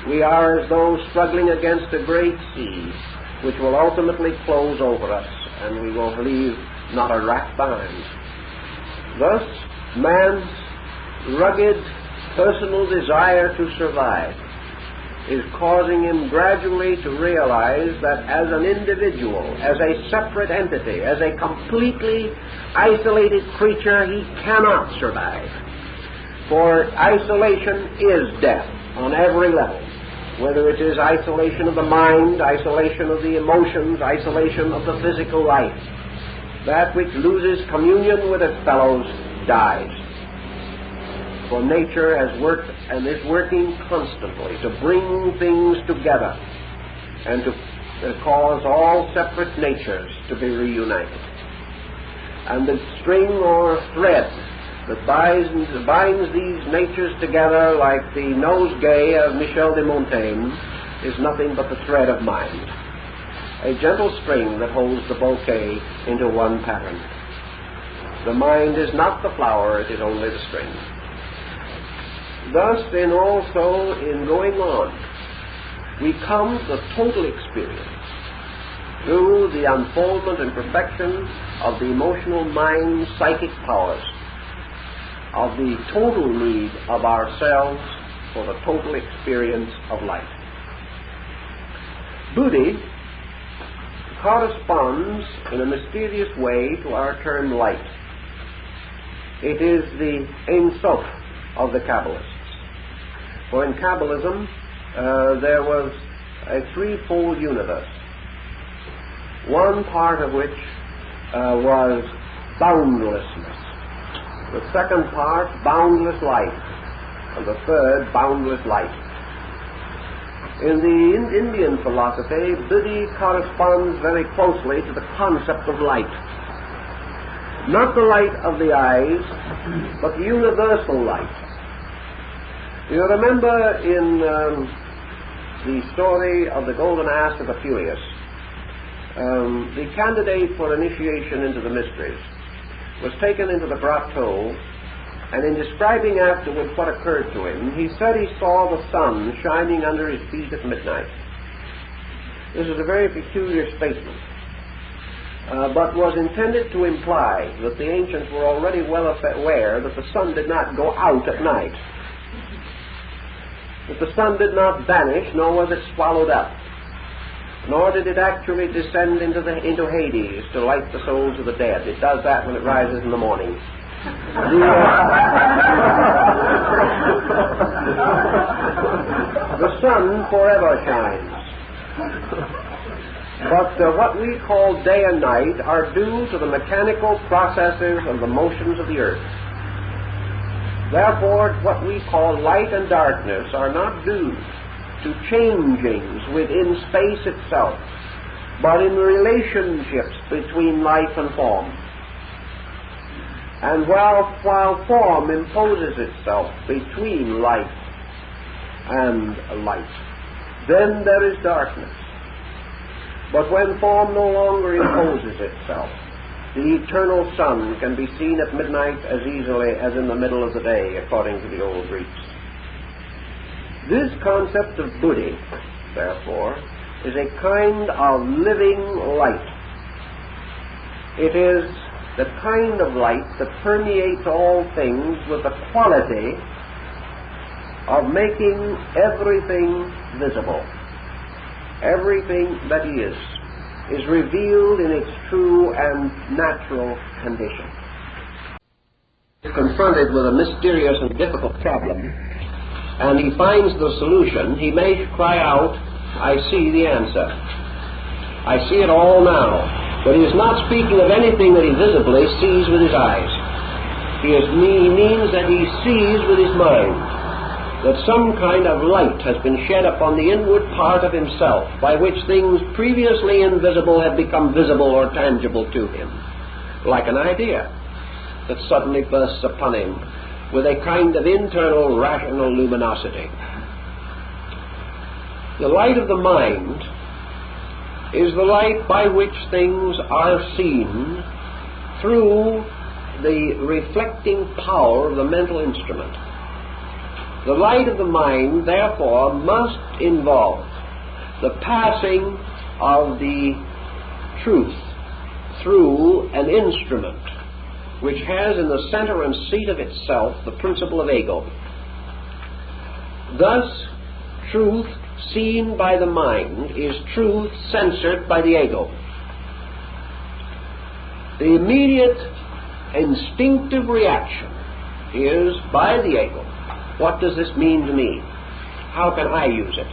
[SPEAKER 1] we are as though struggling against a great sea, which will ultimately close over us, and we will leave not a rack behind. Thus, man's rugged personal desire to survive is causing him gradually to realize that as an individual, as a separate entity, as a completely isolated creature, he cannot survive. For isolation is death on every level, whether it is isolation of the mind, isolation of the emotions, isolation of the physical life. That which loses communion with its fellows dies. For nature has worked and is working constantly to bring things together and to cause all separate natures to be reunited. And the string or thread that binds these natures together, like the nosegay of Michel de Montaigne, is nothing but the thread of mind, a gentle string that holds the bouquet into one pattern. The mind is not the flower, it is only the string. Thus, in going on, we come to the total experience through the unfoldment and perfection of the emotional mind's psychic powers, of the total need of ourselves for the total experience of light. Buddhi corresponds in a mysterious way to our term light. It is the Ein Sof of the Kabbalists. For in Kabbalism there was a threefold universe, one part of which was boundlessness, the second part boundless life, and the third boundless light. In the Indian philosophy, Buddhi corresponds very closely to the concept of light. Not the light of the eyes, but the universal light. You remember in the story of the golden ass of Apuleius, the candidate for initiation into the mysteries was taken into the grotto, and in describing afterwards what occurred to him, he said he saw the sun shining under his feet at midnight. This is a very peculiar statement, but was intended to imply that the ancients were already well aware that the sun did not go out at night, that the sun did not vanish, nor was it swallowed up, nor did it actually descend into Hades to light the souls of the dead. It does that when it rises in the morning. The sun forever shines. But what we call day and night are due to the mechanical processes and the motions of the earth. Therefore, what we call light and darkness are not due to changings within space itself, but in relationships between light and form. And while form imposes itself between light and light, then there is darkness. But when form no longer imposes itself, the eternal sun can be seen at midnight as easily as in the middle of the day, according to the old Greeks. This concept of Buddhi, therefore, is a kind of living light. It is the kind of light that permeates all things with the quality of making everything visible. Everything that is revealed in its true and natural condition. Confronted with a mysterious and difficult problem, and he finds the solution, he may cry out, "I see the answer. I see it all now." But he is not speaking of anything that he visibly sees with his eyes. He means that he sees with his mind, that some kind of light has been shed upon the inward part of himself, by which things previously invisible have become visible or tangible to him, like an idea that suddenly bursts upon him with a kind of internal rational luminosity. The light of the mind is the light by which things are seen through the reflecting power of the mental instrument. The light of the mind, therefore, must involve the passing of the truth through an instrument which has in the center and seat of itself the principle of ego. Thus, truth seen by the mind is truth censored by the ego. The immediate instinctive reaction is by the ego. What does this mean to me? How can I use it?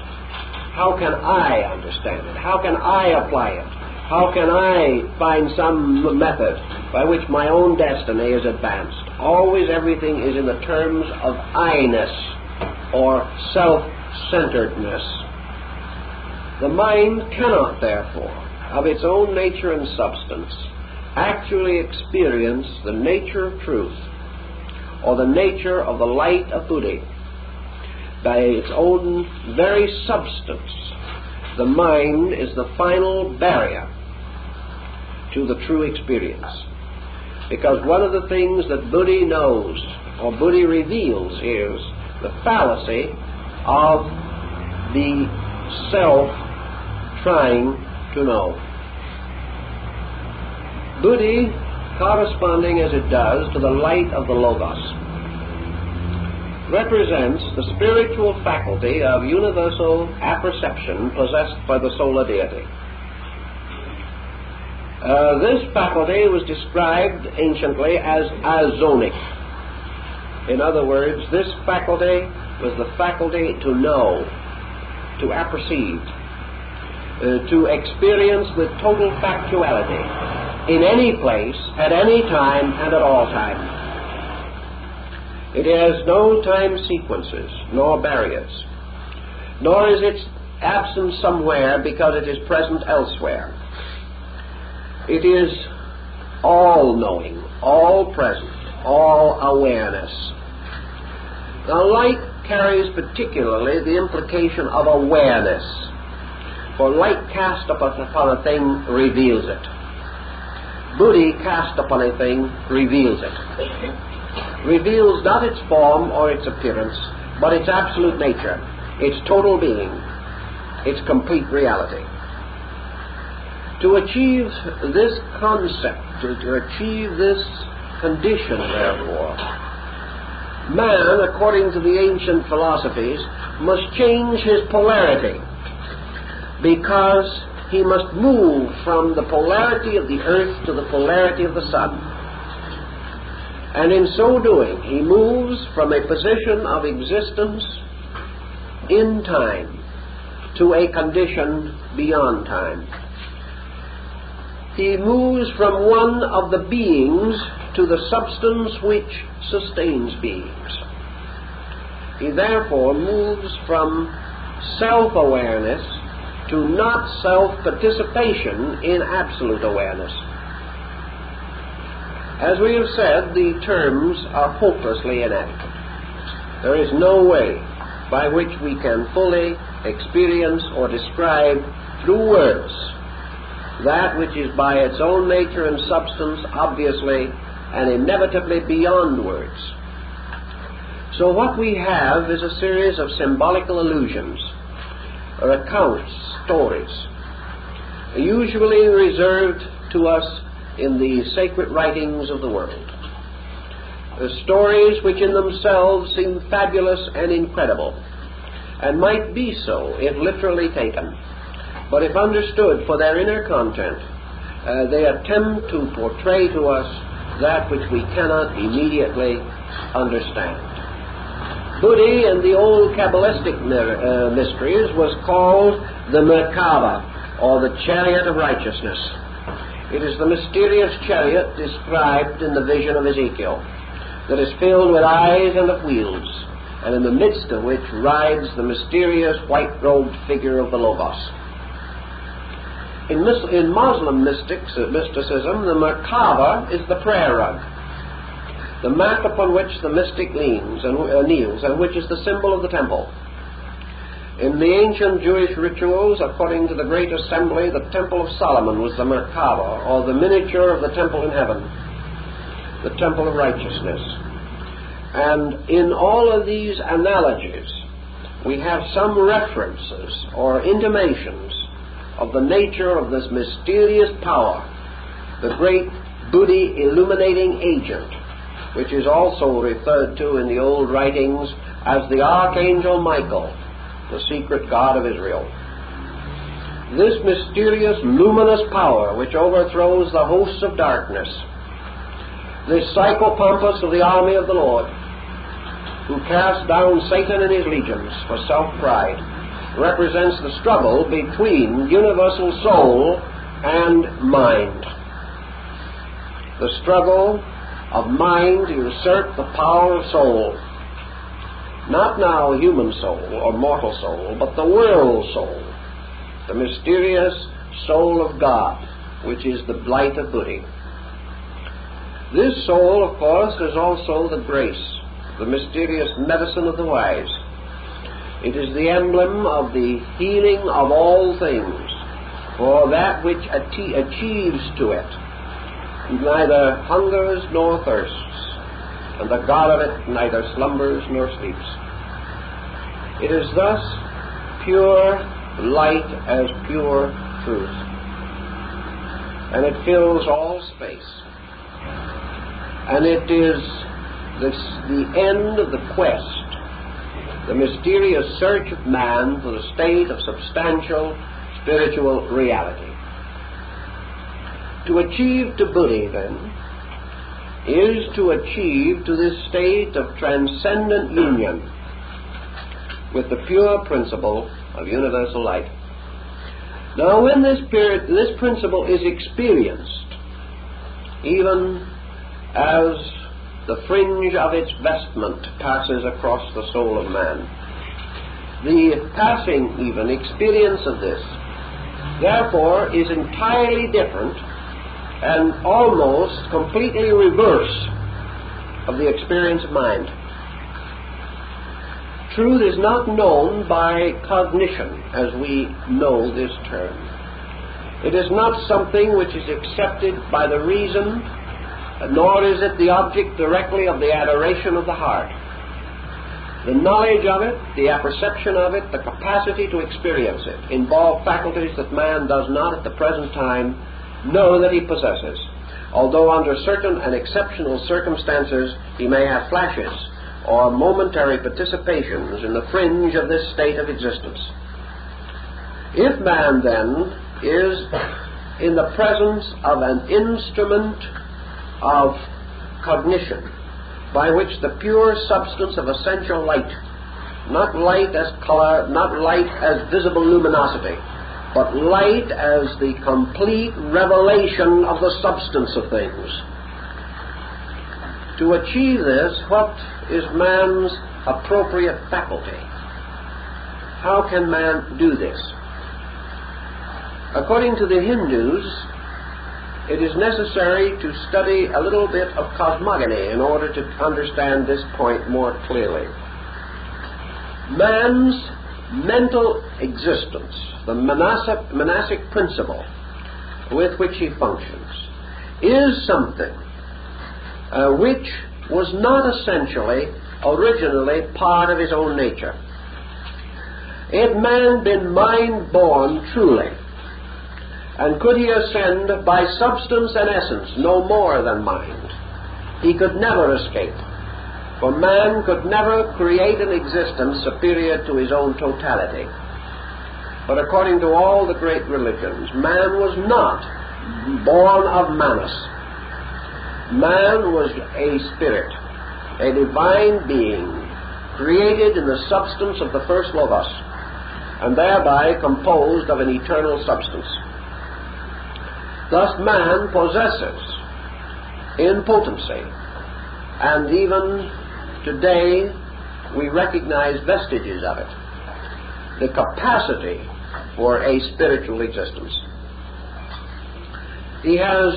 [SPEAKER 1] How can I understand it? How can I apply it? How can I find some method by which my own destiny is advanced? Always everything is in the terms of I-ness or self-centeredness. The mind cannot, therefore, of its own nature and substance, actually experience the nature of truth or the nature of the light of Buddhi. By its own very substance, the mind is the final barrier to the true experience. Because one of the things that Buddhi knows, or Buddhi reveals, is the fallacy of the self trying to know. Buddhi, corresponding as it does to the light of the Logos, represents the spiritual faculty of universal apperception possessed by the solar deity. This faculty was described anciently as azonic. In other words, this faculty was the faculty to know, to apperceive, to experience with total factuality in any place, at any time, and at all times. It has no time sequences, nor barriers, nor is its absence somewhere because it is present elsewhere. It is all-knowing, all-present, all-awareness. Now, light carries particularly the implication of awareness, for light cast upon a thing reveals it. Buddhi cast upon a thing reveals it. Reveals not its form or its appearance, but its absolute nature, its total being, its complete reality. To achieve this concept, to achieve this condition, therefore, man, according to the ancient philosophies, must change his polarity, because he must move from the polarity of the earth to the polarity of the sun. And in so doing, he moves from a position of existence in time to a condition beyond time. He moves from one of the beings to the substance which sustains beings. He therefore moves from self-awareness to not self-participation in absolute awareness. As we have said, the terms are hopelessly inadequate. There is no way by which we can fully experience or describe through words that which is by its own nature and substance obviously and inevitably beyond words. So what we have is a series of symbolical allusions, or accounts, stories, usually reserved to us in the sacred writings of the world. Stories which in themselves seem fabulous and incredible, and might be so if literally taken. But if understood for their inner content, they attempt to portray to us that which we cannot immediately understand. Buddhi in the old Kabbalistic mysteries was called the Merkava, or the chariot of righteousness. It is the mysterious chariot described in the vision of Ezekiel, that is filled with eyes and of wheels, and in the midst of which rides the mysterious white-robed figure of the Logos. In Muslim mysticism, the Merkava is the prayer rug, the mat upon which the mystic kneels, and which is the symbol of the temple. In the ancient Jewish rituals, according to the Great Assembly, the Temple of Solomon was the Merkava, or the miniature of the temple in heaven, the temple of righteousness. And in all of these analogies, we have some references or intimations of the nature of this mysterious power, the great Buddhi illuminating agent, which is also referred to in the old writings as the Archangel Michael, the secret God of Israel. This mysterious luminous power which overthrows the hosts of darkness, this psychopompus of the army of the Lord, who cast down Satan and his legions for self-pride, represents the struggle between universal soul and mind. The struggle of mind to usurp the power of soul. Not now human soul or mortal soul, but the world soul, the mysterious soul of God, which is the light of Buddhi. This soul, of course, is also the grace, the mysterious medicine of the wise. It is the emblem of the healing of all things, for that which achieves to it neither hungers nor thirsts, and the God of it neither slumbers nor sleeps. It is thus pure light as pure truth, and it fills all space, and it is the end of the quest, the mysterious search of man for the state of substantial spiritual reality. To achieve to Buddhi, then, is to achieve to this state of transcendent union with the pure principle of universal light. Now, when this principle is experienced, even as the fringe of its vestment passes across the soul of man, the passing even experience of this, therefore, is entirely different and almost completely reverse of the experience of mind. Truth is not known by cognition as we know this term. It is not something which is accepted by the reason, nor is it the object directly of the adoration of the heart. The knowledge of it, the apperception of it, the capacity to experience it involve faculties that man does not at the present time know that he possesses, although under certain and exceptional circumstances he may have flashes or momentary participations in the fringe of this state of existence. If man, then, is in the presence of an instrument of cognition by which the pure substance of essential light, not light as color, not light as visible luminosity, but light as the complete revelation of the substance of things. To achieve this, what is man's appropriate faculty? How can man do this? According to the Hindus, it is necessary to study a little bit of cosmogony in order to understand this point more clearly. Man's mental existence, the monastic principle with which he functions, is something which was not essentially, originally, part of his own nature. Had man been mind-born truly, and could he ascend by substance and essence no more than mind, he could never escape. For man could never create an existence superior to his own totality. But according to all the great religions, man was not born of Manas. Man was a spirit, a divine being, created in the substance of the first Logos, and thereby composed of an eternal substance. Thus man possesses in potency, and even today we recognize vestiges of it, the capacity for a spiritual existence. He has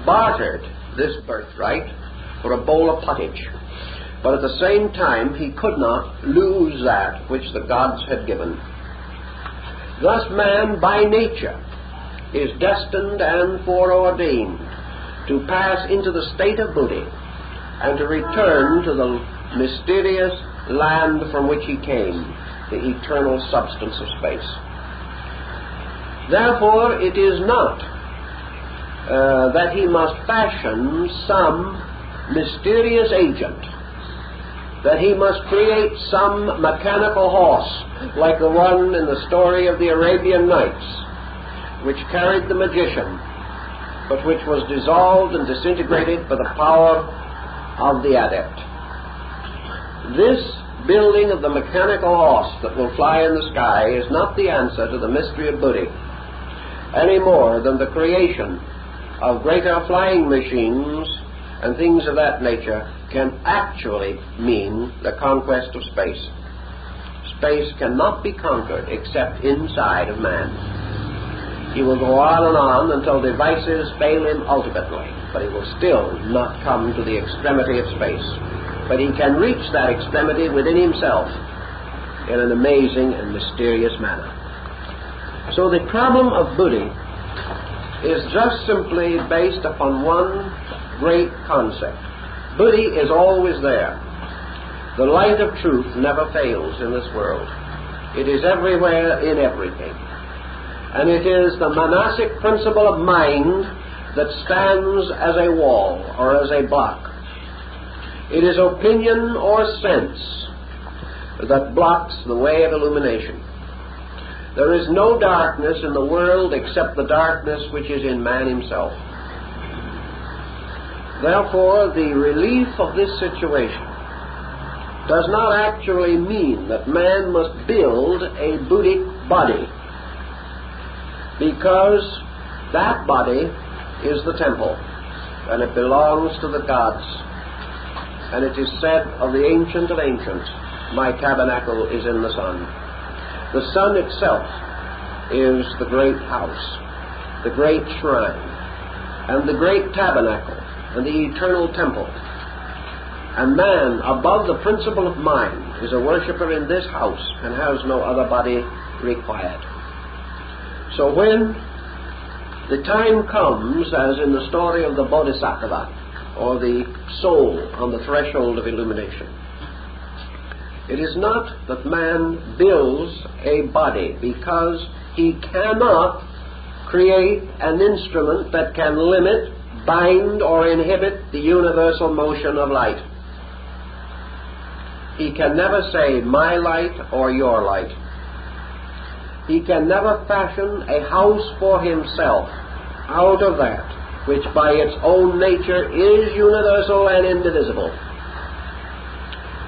[SPEAKER 1] bartered this birthright for a bowl of pottage, but at the same time he could not lose that which the gods had given. Thus man by nature is destined and foreordained to pass into the state of Buddhi and to return to the mysterious land from which he came, the eternal substance of space. Therefore, it is not that he must fashion some mysterious agent, that he must create some mechanical horse like the one in the story of the Arabian Nights, which carried the magician, but which was dissolved and disintegrated by the power of the adept. This building of the mechanical horse that will fly in the sky is not the answer to the mystery of Buddhi, any more than the creation of greater flying machines and things of that nature can actually mean the conquest of space. Space cannot be conquered except inside of man. He will go on and on until devices fail him ultimately, but he will still not come to the extremity of space. But he can reach that extremity within himself in an amazing and mysterious manner. So the problem of Buddhi is just simply based upon one great concept. Buddhi is always there. The light of truth never fails in this world. It is everywhere in everything. And it is the monastic principle of mind that stands as a wall or as a block. It is opinion or sense that blocks the way of illumination. There is no darkness in the world except the darkness which is in man himself. Therefore, the relief of this situation does not actually mean that man must build a Buddhic body, because that body is the temple, and it belongs to the gods. And it is said of the Ancient of Ancients, my tabernacle is in the sun. The sun itself is the great house, the great shrine, and the great tabernacle, and the eternal temple. And man, above the principle of mind, is a worshipper in this house and has no other body required. So when the time comes, as in the story of the Bodhisattva, or the soul on the threshold of illumination, it is not that man builds a body, because he cannot create an instrument that can limit, bind, or inhibit the universal motion of light. He can never say, my light or your light. He can never fashion a house for himself out of that which by its own nature is universal and indivisible.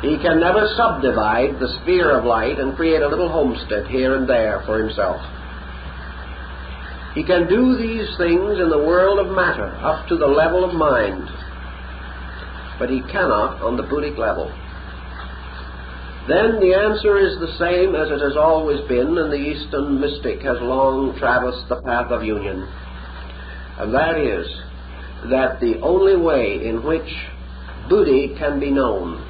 [SPEAKER 1] He can never subdivide the sphere of light and create a little homestead here and there for himself. He can do these things in the world of matter up to the level of mind, but he cannot on the Buddhic level. Then the answer is the same as it has always been, and the Eastern mystic has long traversed the path of union. And that is that the only way in which Buddhi can be known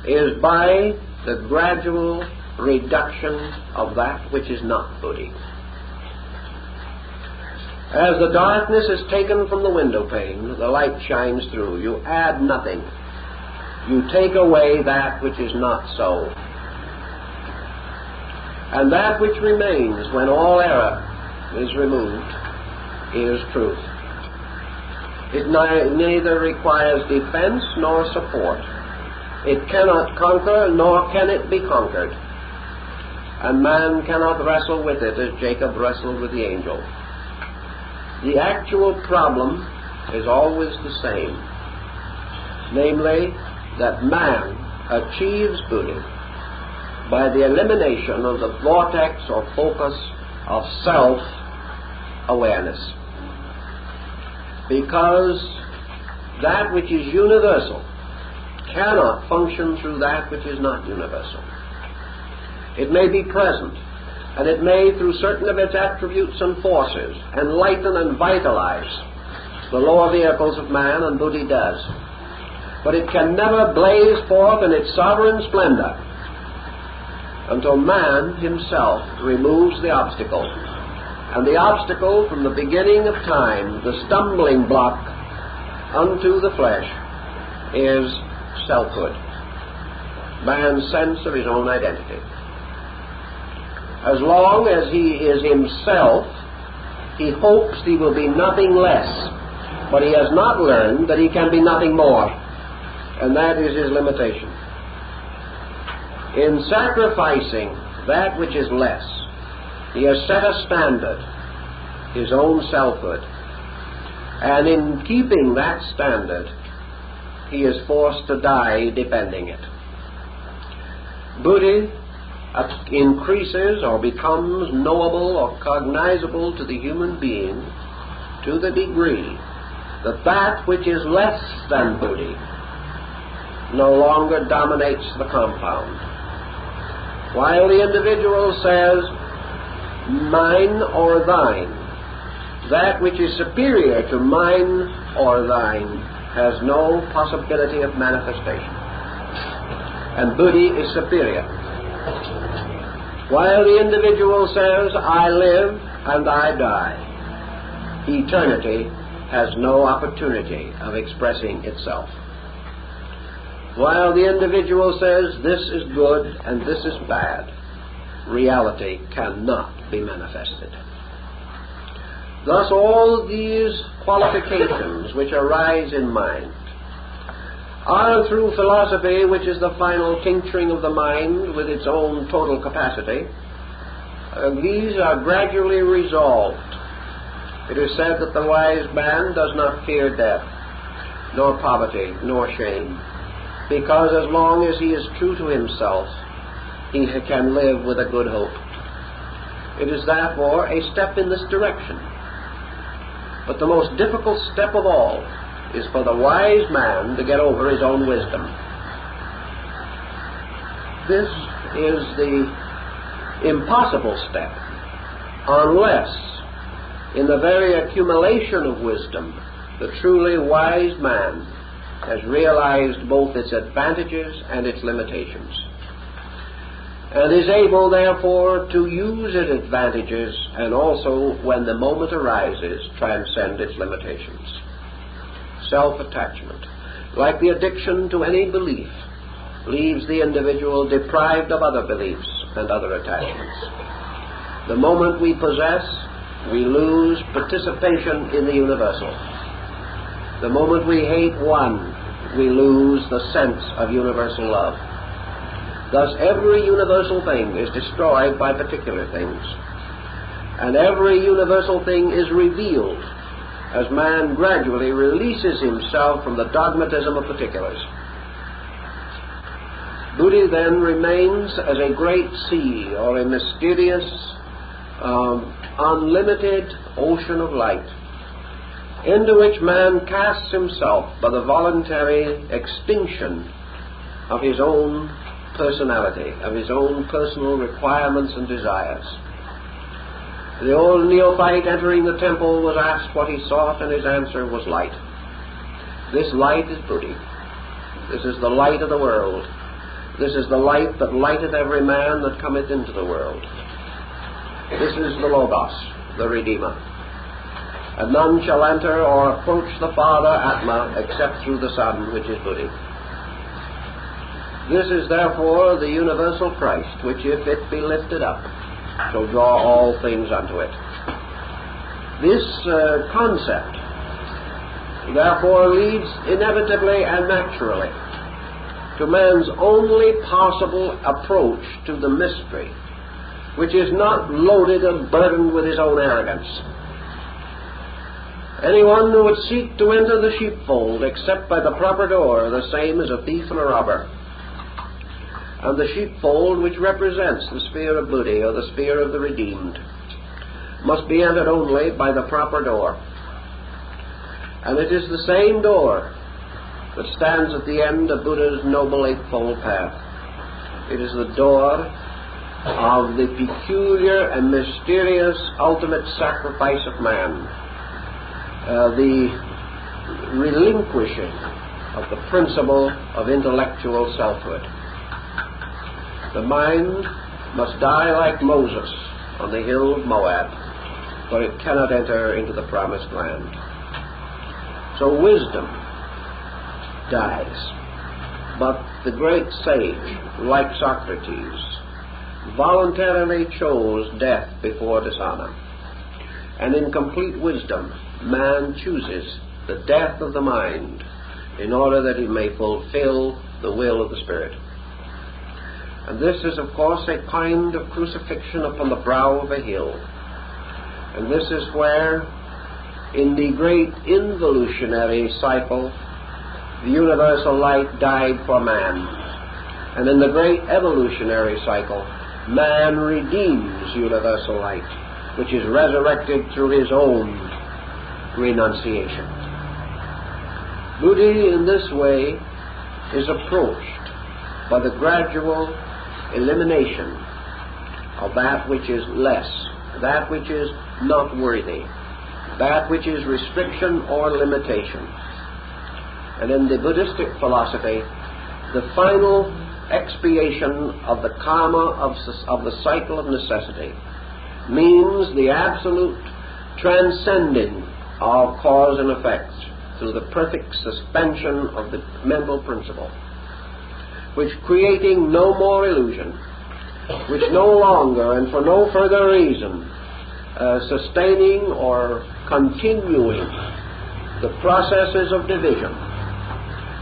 [SPEAKER 1] is by the gradual reduction of that which is not Buddhi. As the darkness is taken from the window pane, the light shines through. You add nothing. You take away that which is not so. And that which remains when all error is removed is truth. It neither requires defense nor support. It cannot conquer, nor can it be conquered. And man cannot wrestle with it as Jacob wrestled with the angel. The actual problem is always the same, namely that man achieves Buddhi by the elimination of the vortex or focus of self-awareness. Because that which is universal cannot function through that which is not universal. It may be present, and it may, through certain of its attributes and forces, enlighten and vitalize the lower vehicles of man, and Buddhi does. But it can never blaze forth in its sovereign splendor until man himself removes the obstacle. And the obstacle from the beginning of time, the stumbling block unto the flesh, is selfhood, man's sense of his own identity. As long as he is himself, he hopes he will be nothing less, but he has not learned that he can be nothing more, and that is his limitation. In sacrificing that which is less, he has set a standard, his own selfhood, and in keeping that standard, he is forced to die defending it. Buddhi increases or becomes knowable or cognizable to the human being to the degree that that which is less than Buddhi no longer dominates the compound. While the individual says, mine or thine, that which is superior to mine or thine has no possibility of manifestation. And Buddhi is superior. While the individual says, I live and I die, eternity has no opportunity of expressing itself. While the individual says, this is good and this is bad, reality cannot be manifested. Thus all these qualifications which arise in mind are, through philosophy, which is the final tincturing of the mind with its own total capacity, these are gradually resolved. It is said that the wise man does not fear death, nor poverty, nor shame, because as long as he is true to himself, he can live with a good hope. It is therefore a step in this direction. But the most difficult step of all is for the wise man to get over his own wisdom. This is the impossible step, unless in the very accumulation of wisdom the truly wise man has realized both its advantages and its limitations, and is able therefore to use its advantages and also, when the moment arises, transcend its limitations. Self-attachment, like the addiction to any belief, leaves the individual deprived of other beliefs and other attachments. The moment we possess, we lose participation in the universal. The moment we hate one, we lose the sense of universal love. Thus every universal thing is destroyed by particular things, and every universal thing is revealed as man gradually releases himself from the dogmatism of particulars. Buddhi then remains as a great sea or a mysterious, unlimited ocean of light, into which man casts himself by the voluntary extinction of his own personality, of his own personal requirements and desires. The old neophyte entering the temple was asked what he sought, and his answer was light. This light is Buddhi. This is the light of the world. This is the light that lighteth every man that cometh into the world. This is the Logos, the Redeemer. And none shall enter or approach the Father, Atma, except through the Son, which is Buddhi. This is therefore the universal Christ, which, if it be lifted up, shall draw all things unto it. This concept, therefore, leads inevitably and naturally to man's only possible approach to the mystery, which is not loaded and burdened with his own arrogance. Anyone who would seek to enter the sheepfold except by the proper door, the same as a thief and a robber. And the sheepfold, which represents the sphere of Buddhi, or the sphere of the redeemed, must be entered only by the proper door. And it is the same door that stands at the end of Buddha's noble eightfold path. It is the door of the peculiar and mysterious ultimate sacrifice of man, the relinquishing of the principle of intellectual selfhood. The mind must die like Moses on the hill of Moab, for it cannot enter into the promised land. So wisdom dies. But the great sage, like Socrates, voluntarily chose death before dishonor. And in complete wisdom, man chooses the death of the mind in order that he may fulfill the will of the Spirit. And this is, of course, a kind of crucifixion upon the brow of a hill. And this is where, in the great involutionary cycle, the universal light died for man. And in the great evolutionary cycle, man redeems universal light, which is resurrected through his own renunciation. Buddhi in this way is approached by the gradual elimination of that which is less, that which is not worthy, that which is restriction or limitation. And in the Buddhistic philosophy, the final expiation of the karma of the cycle of necessity means the absolute transcending of cause and effect through the perfect suspension of the mental principle, which creating no more illusion, which no longer and for no further reason sustaining or continuing the processes of division,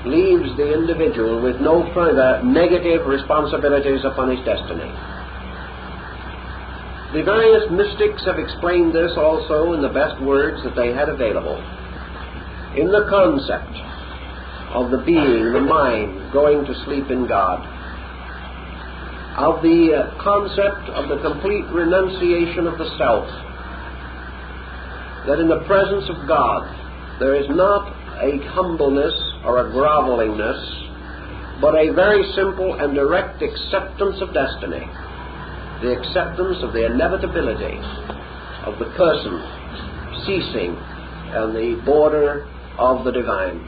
[SPEAKER 1] leaves the individual with no further negative responsibilities upon his destiny. The various mystics have explained this also in the best words that they had available, in the concept of the being, the mind, going to sleep in God, of the concept of the complete renunciation of the self, that in the presence of God there is not a humbleness or a grovelingness, but a very simple and direct acceptance of destiny, the acceptance of the inevitability of the person ceasing on the border of the divine.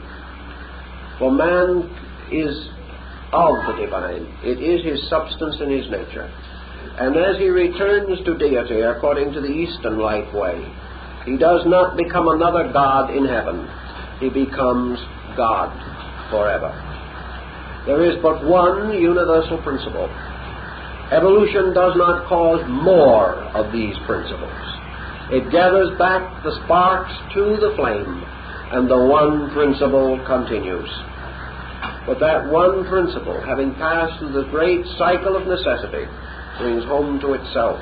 [SPEAKER 1] For man is of the divine. It is his substance and his nature. And as he returns to deity according to the Eastern life way, he does not become another God in heaven. He becomes God forever. There is but one universal principle. Evolution does not cause more of these principles. It gathers back the sparks to the flame, and the one principle continues. But that one principle, having passed through the great cycle of necessity, brings home to itself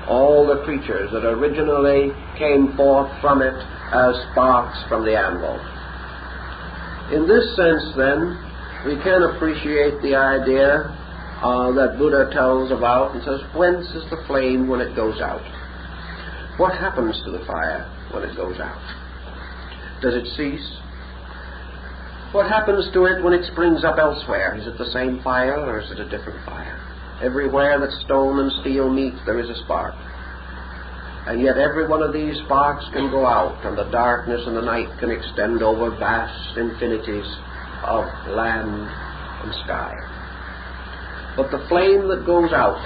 [SPEAKER 1] all the creatures that originally came forth from it as sparks from the anvil. In this sense, then, we can appreciate the idea that Buddha tells about and says, whence is the flame when it goes out? What happens to the fire when it goes out? Does it cease? What happens to it when it springs up elsewhere? Is it the same fire or is it a different fire? Everywhere that stone and steel meet, there is a spark. And yet every one of these sparks can go out, and the darkness and the night can extend over vast infinities of land and sky. But the flame that goes out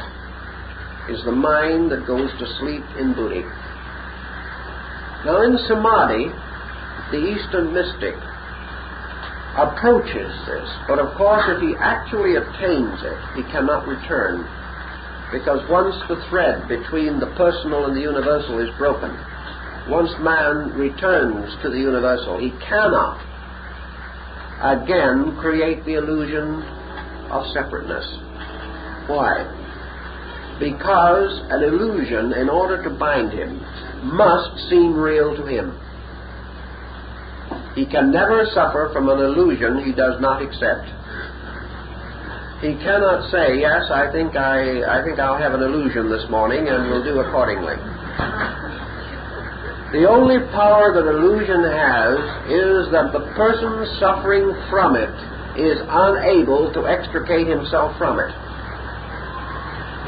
[SPEAKER 1] is the mind that goes to sleep in Buddhi. Now in Samadhi, the Eastern mystic approaches this, but of course if he actually attains it, he cannot return, because once the thread between the personal and the universal is broken, once man returns to the universal, he cannot again create the illusion of separateness. Why? Because an illusion, in order to bind him, must seem real to him. He can never suffer from an illusion he does not accept. He cannot say, yes, I think I'll have an illusion this morning and will do accordingly. The only power that illusion has is that the person suffering from it is unable to extricate himself from it.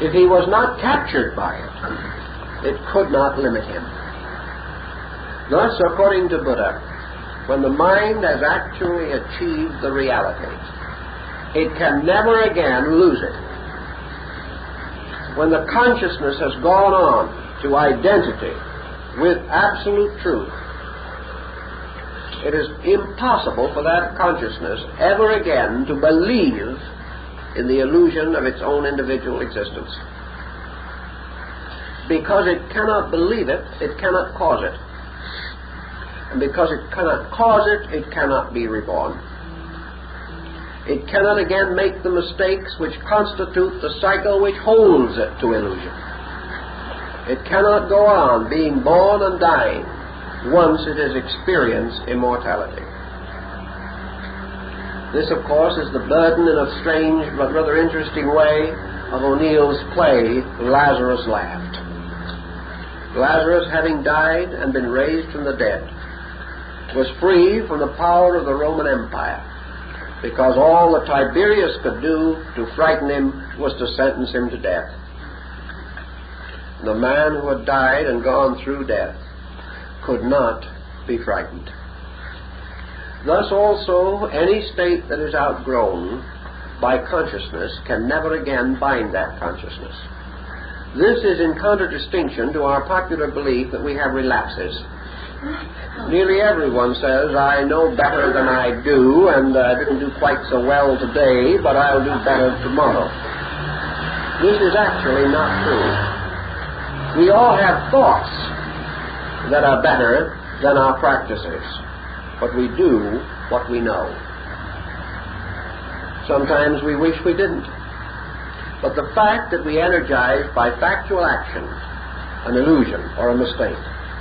[SPEAKER 1] If he was not captured by it, it could not limit him. Thus, according to Buddha, when the mind has actually achieved the reality, it can never again lose it. When the consciousness has gone on to identity with absolute truth, it is impossible for that consciousness ever again to believe in the illusion of its own individual existence. Because it cannot believe it, it cannot cause it. And because it cannot cause it, it cannot be reborn. It cannot again make the mistakes which constitute the cycle which holds it to illusion. It cannot go on being born and dying once it has experienced immortality. This, of course, is the burden in a strange but rather interesting way of O'Neill's play, Lazarus Laughed. Lazarus, having died and been raised from the dead, was free from the power of the Roman Empire, because all that Tiberius could do to frighten him was to sentence him to death. The man who had died and gone through death could not be frightened. Thus also, any state that is outgrown by consciousness can never again bind that consciousness. This is in contradistinction to our popular belief that we have relapses. Nearly everyone says, I know better than I do, and I didn't do quite so well today, but I'll do better tomorrow. This is actually not true. We all have thoughts that are better than our practices, but we do what we know. Sometimes we wish we didn't. But the fact that we energize by factual action an illusion or a mistake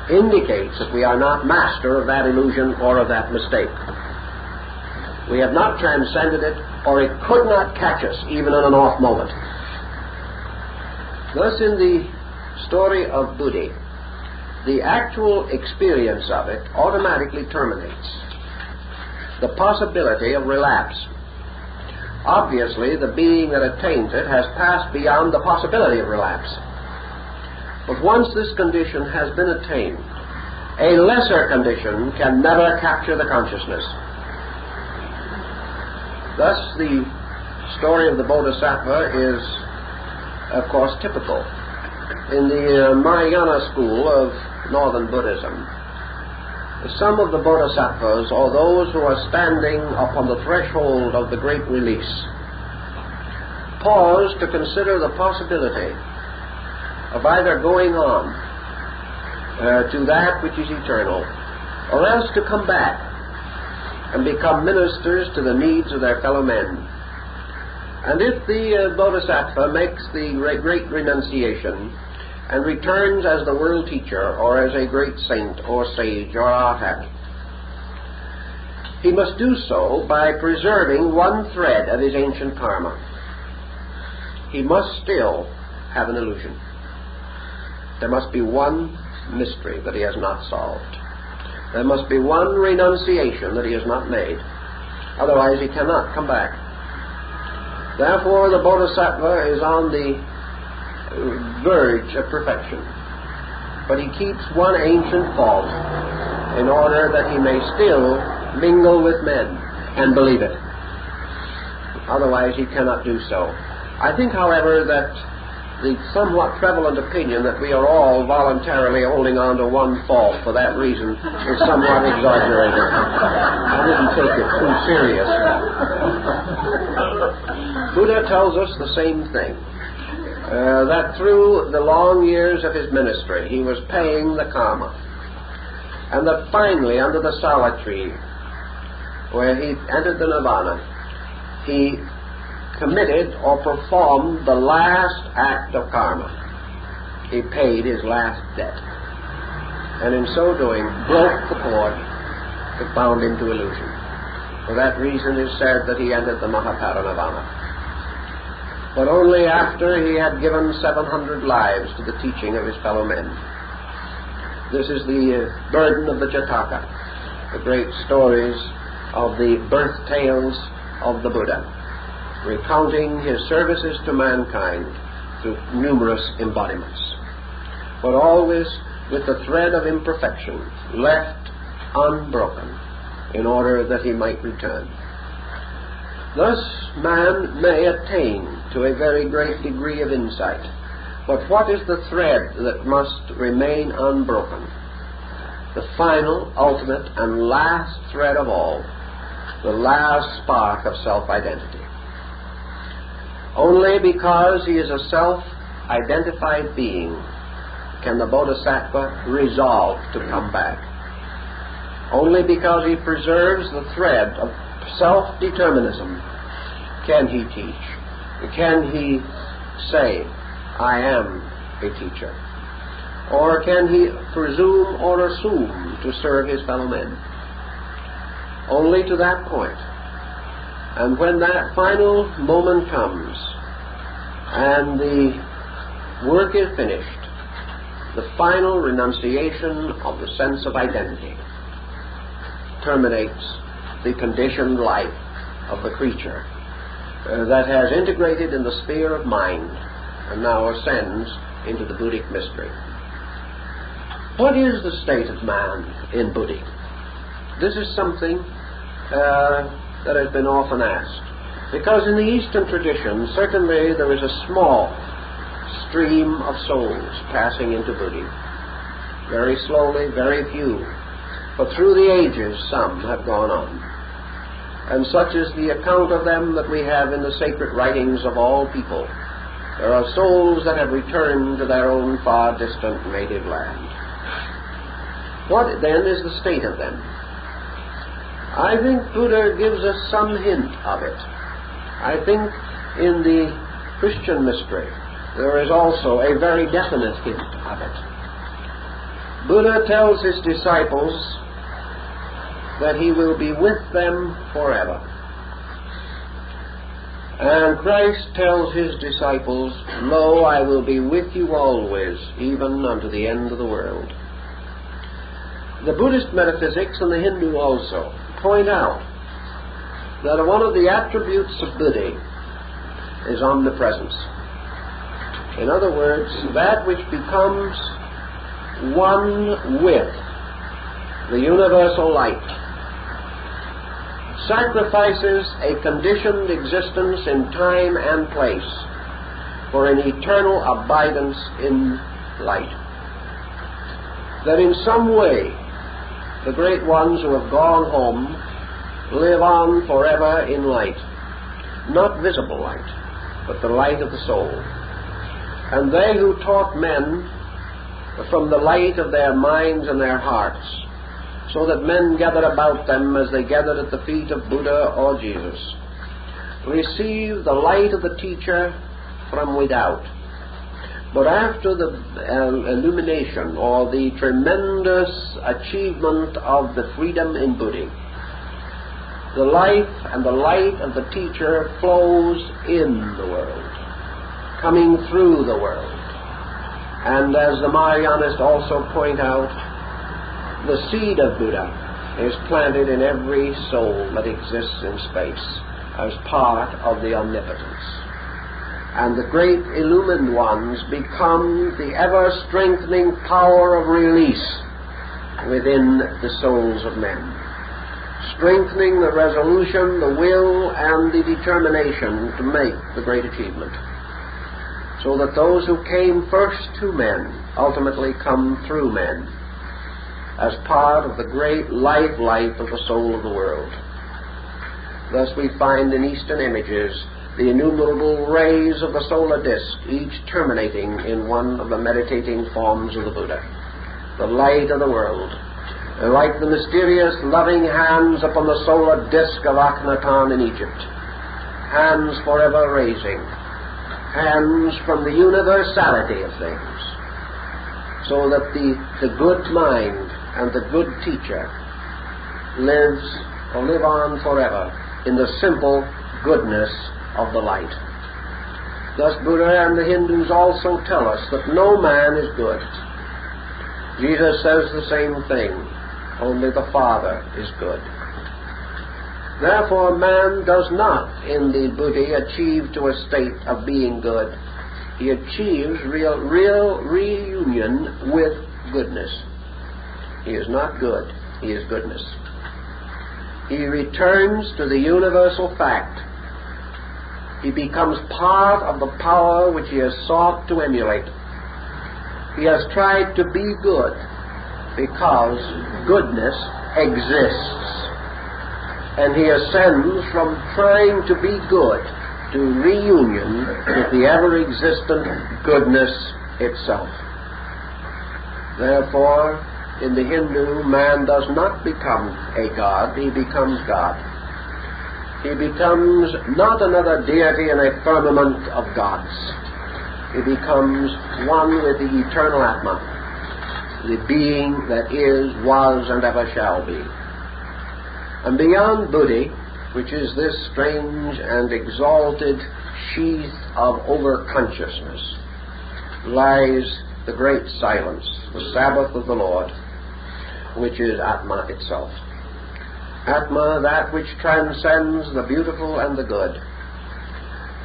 [SPEAKER 1] indicates that we are not master of that illusion or of that mistake. We have not transcended it, or it could not catch us even in an off moment. Thus, in the story of Buddhi, the actual experience of it automatically terminates the possibility of relapse. Obviously, the being that attains it has passed beyond the possibility of relapse. But once this condition has been attained, a lesser condition can never capture the consciousness. Thus, the story of the Bodhisattva is, of course, typical. In the Mahayana school of Northern Buddhism, some of the Bodhisattvas, or those who are standing upon the threshold of the great release, pause to consider the possibility of either going on to that which is eternal, or else to come back and become ministers to the needs of their fellow men. And if the Bodhisattva makes the great renunciation and returns as the world teacher, or as a great saint, or sage, or arhat, he must do so by preserving one thread of his ancient karma. He must still have an illusion. There must be one mystery that he has not solved. There must be one renunciation that he has not made. Otherwise he cannot come back. Therefore the Bodhisattva is on the verge of perfection, but he keeps one ancient fault in order that he may still mingle with men and believe it. Otherwise he cannot do so. I think, however, that the somewhat prevalent opinion that we are all voluntarily holding on to one fault for that reason is somewhat exaggerated. I didn't take it too serious. Buddha tells us the same thing. That through the long years of his ministry he was paying the karma, and that finally under the Sala tree, where he entered the nirvana, he committed or performed the last act of karma. He paid his last debt, and in so doing broke the cord that bound him to illusion. For that reason it is said that he entered the Mahaparinirvana, but only after he had given 700 lives to the teaching of his fellow men. This is the burden of the Jataka, the great stories of the birth tales of the Buddha, recounting his services to mankind through numerous embodiments, but always with the thread of imperfection left unbroken in order that he might return. Thus man may attain to a very great degree of insight. But what is the thread that must remain unbroken? The final, ultimate, and last thread of all, the last spark of self-identity. Only because he is a self-identified being can the Bodhisattva resolve to come back. Only because he preserves the thread of self-determinism can he teach. Can he say, I am a teacher? Or can he presume or assume to serve his fellow men? Only to that point And when that final moment comes and the work is finished, the final renunciation of the sense of identity terminates the conditioned life of the creature that has integrated in the sphere of mind and now ascends into the Buddhic mystery. What is the state of man in Buddhi? This is something that has been often asked, because in the Eastern tradition certainly there is a small stream of souls passing into Buddhi, very slowly, very few, but through the ages some have gone on, and such is the account of them that we have in the sacred writings of all people. There are souls that have returned to their own far distant native land. What then is the state of them? I think Buddha gives us some hint of it. I think in the Christian mystery there is also a very definite hint of it. Buddha tells his disciples that he will be with them forever. And Christ tells his disciples, "Lo, I will be with you always, even unto the end of the world." The Buddhist metaphysics and the Hindu also point out that one of the attributes of Buddhi is omnipresence. In other words, that which becomes one with the universal light sacrifices a conditioned existence in time and place for an eternal abidance in light. That in some way the great ones who have gone home live on forever in light, not visible light, but the light of the soul. And they who taught men from the light of their minds and their hearts, so that men gathered about them as they gathered at the feet of Buddha or Jesus, receive the light of the teacher from without. But after the illumination or the tremendous achievement of the freedom in Buddhi, the life and the light of the teacher flows in the world, coming through the world. And as the Mahayanists also point out, the seed of Buddha is planted in every soul that exists in space as part of the omnipotence. And the great illumined ones become the ever-strengthening power of release within the souls of men, strengthening the resolution, the will, and the determination to make the great achievement, so that those who came first to men ultimately come through men as part of the great life of the soul of the world. Thus we find in Eastern images the innumerable rays of the solar disk, each terminating in one of the meditating forms of the Buddha, the light of the world, like the mysterious loving hands upon the solar disk of Akhenaten in Egypt, hands forever raising, hands from the universality of things, so that the good mind and the good teacher live on forever in the simple goodness of the light. Thus Buddha and the Hindus also tell us that no man is good. Jesus says the same thing, only the Father is good. Therefore man does not in the Buddhi achieve to a state of being good. He achieves real reunion with goodness. He is not good, he is goodness. He returns to the universal fact. He becomes part of the power which he has sought to emulate. He has tried to be good because goodness exists. And he ascends from trying to be good to reunion with the ever-existent goodness itself. Therefore, in the Hindu, man does not become a god, he becomes God. He becomes not another deity in a firmament of gods. He becomes one with the eternal Atma, the being that is, was, and ever shall be. And beyond Buddhi, which is this strange and exalted sheath of overconsciousness, lies the great silence, the Sabbath of the Lord, which is Atma itself. Atma, that which transcends the beautiful and the good,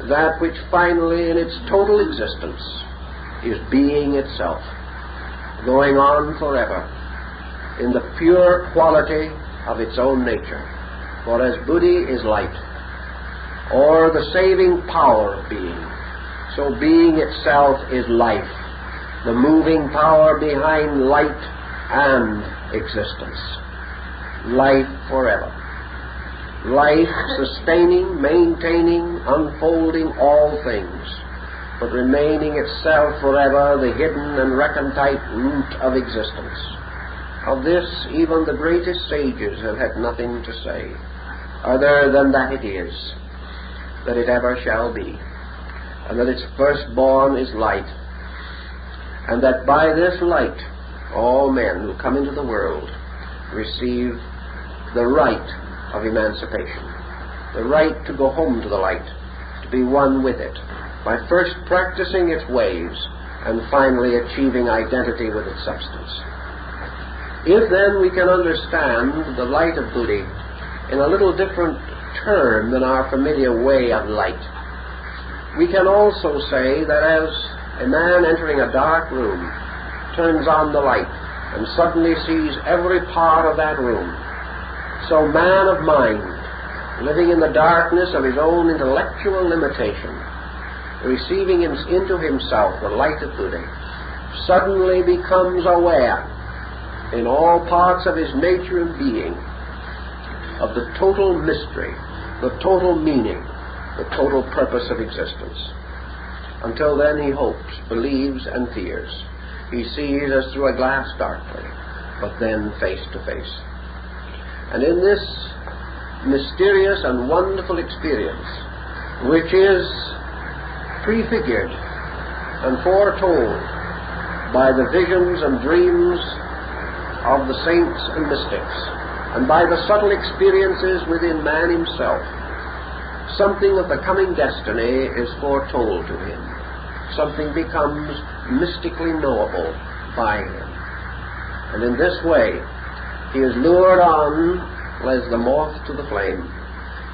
[SPEAKER 1] that which finally in its total existence is being itself, going on forever in the pure quality of its own nature. For as Buddhi is light, or the saving power of being, so being itself is life, the moving power behind light and existence. Life forever. Life sustaining, maintaining, unfolding all things, but remaining itself forever the hidden and recondite root of existence. Of this even the greatest sages have had nothing to say, other than that it is, that it ever shall be, and that its firstborn is light, and that by this light all men who come into the world receive the right of emancipation, the right to go home to the light, to be one with it, by first practicing its ways and finally achieving identity with its substance. If then we can understand the light of Buddhi in a little different term than our familiar way of light, we can also say that as a man entering a dark room turns on the light and suddenly sees every part of that room, so man of mind, living in the darkness of his own intellectual limitation, receiving into himself the light of Buddhi, suddenly becomes aware in all parts of his nature and being of the total mystery, the total meaning, the total purpose of existence. Until then he hopes, believes, and fears. He sees as through a glass darkly, but then face to face. And in this mysterious and wonderful experience, which is prefigured and foretold by the visions and dreams of the saints and mystics, and by the subtle experiences within man himself, something of the coming destiny is foretold to him. Something becomes mystically knowable by him. And in this way, he is lured on as the moth to the flame.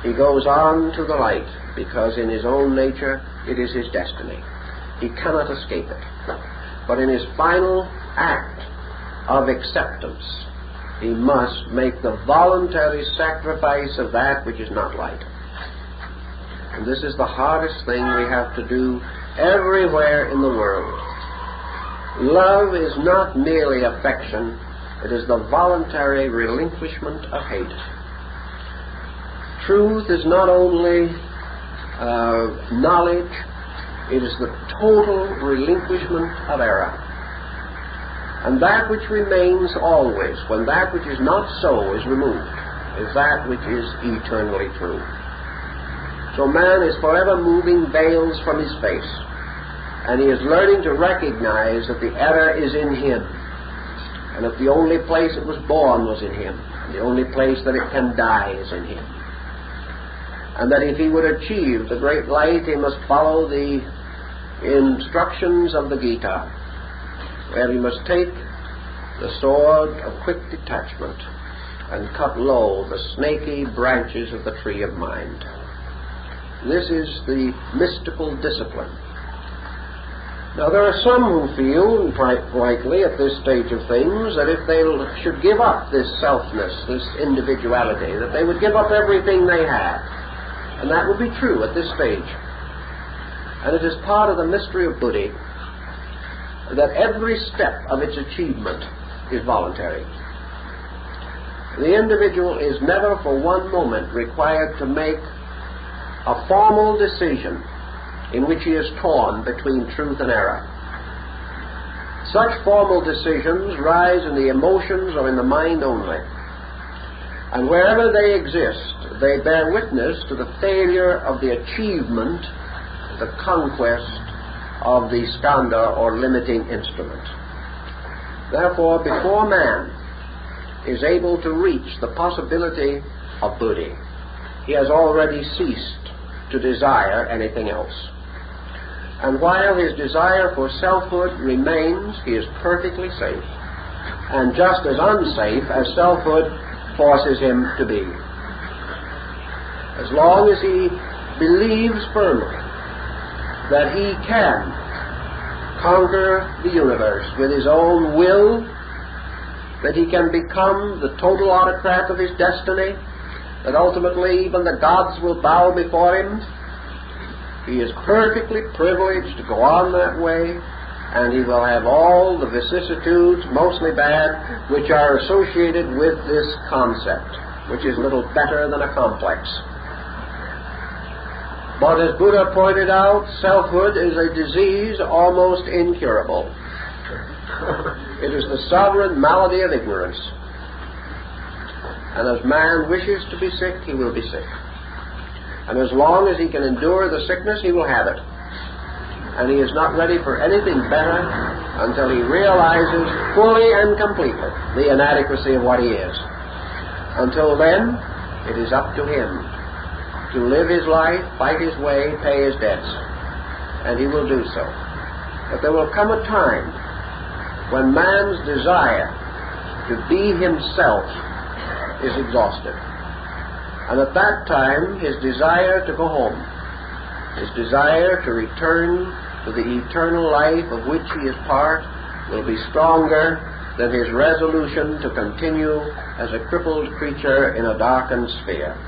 [SPEAKER 1] He goes on to the light, because in his own nature it is his destiny. He cannot escape it. But in his final act of acceptance, he must make the voluntary sacrifice of that which is not light. And this is the hardest thing we have to do everywhere in the world. Love is not merely affection, it is the voluntary relinquishment of hate. Truth is not only knowledge, it is the total relinquishment of error. And that which remains always, when that which is not so is removed, is that which is eternally true. So man is forever moving veils from his face, and he is learning to recognize that the error is in him, and that the only place it was born was in him, and the only place that it can die is in him. And that if he would achieve the great light, he must follow the instructions of the Gita, where he must take the sword of quick detachment and cut low the snaky branches of the tree of mind. This is the mystical discipline. Now there are some who feel, and quite rightly at this stage of things, that if they should give up this selfness, this individuality, that they would give up everything they had. And that would be true at this stage. And it is part of the mystery of Buddhi that every step of its achievement is voluntary. The individual is never for one moment required to make a formal decision in which he is torn between truth and error. Such formal decisions rise in the emotions or in the mind only. And wherever they exist, they bear witness to the failure of the achievement, the conquest of the skandha or limiting instrument. Therefore, before man is able to reach the possibility of Buddhi, he has already ceased to desire anything else. And while his desire for selfhood remains, he is perfectly safe, and just as unsafe as selfhood forces him to be. As long as he believes firmly that he can conquer the universe with his own will, that he can become the total autocrat of his destiny, that ultimately even the gods will bow before him, he is perfectly privileged to go on that way, and he will have all the vicissitudes, mostly bad, which are associated with this concept, which is little better than a complex. But as Buddha pointed out, selfhood is a disease almost incurable. It is the sovereign malady of ignorance. And as man wishes to be sick, he will be sick. And as long as he can endure the sickness, he will have it. And he is not ready for anything better until he realizes fully and completely the inadequacy of what he is. Until then, it is up to him to live his life, fight his way, pay his debts. And he will do so. But there will come a time when man's desire to be himself is exhausted. And at that time, his desire to go home, his desire to return to the eternal life of which he is part, will be stronger than his resolution to continue as a crippled creature in a darkened sphere.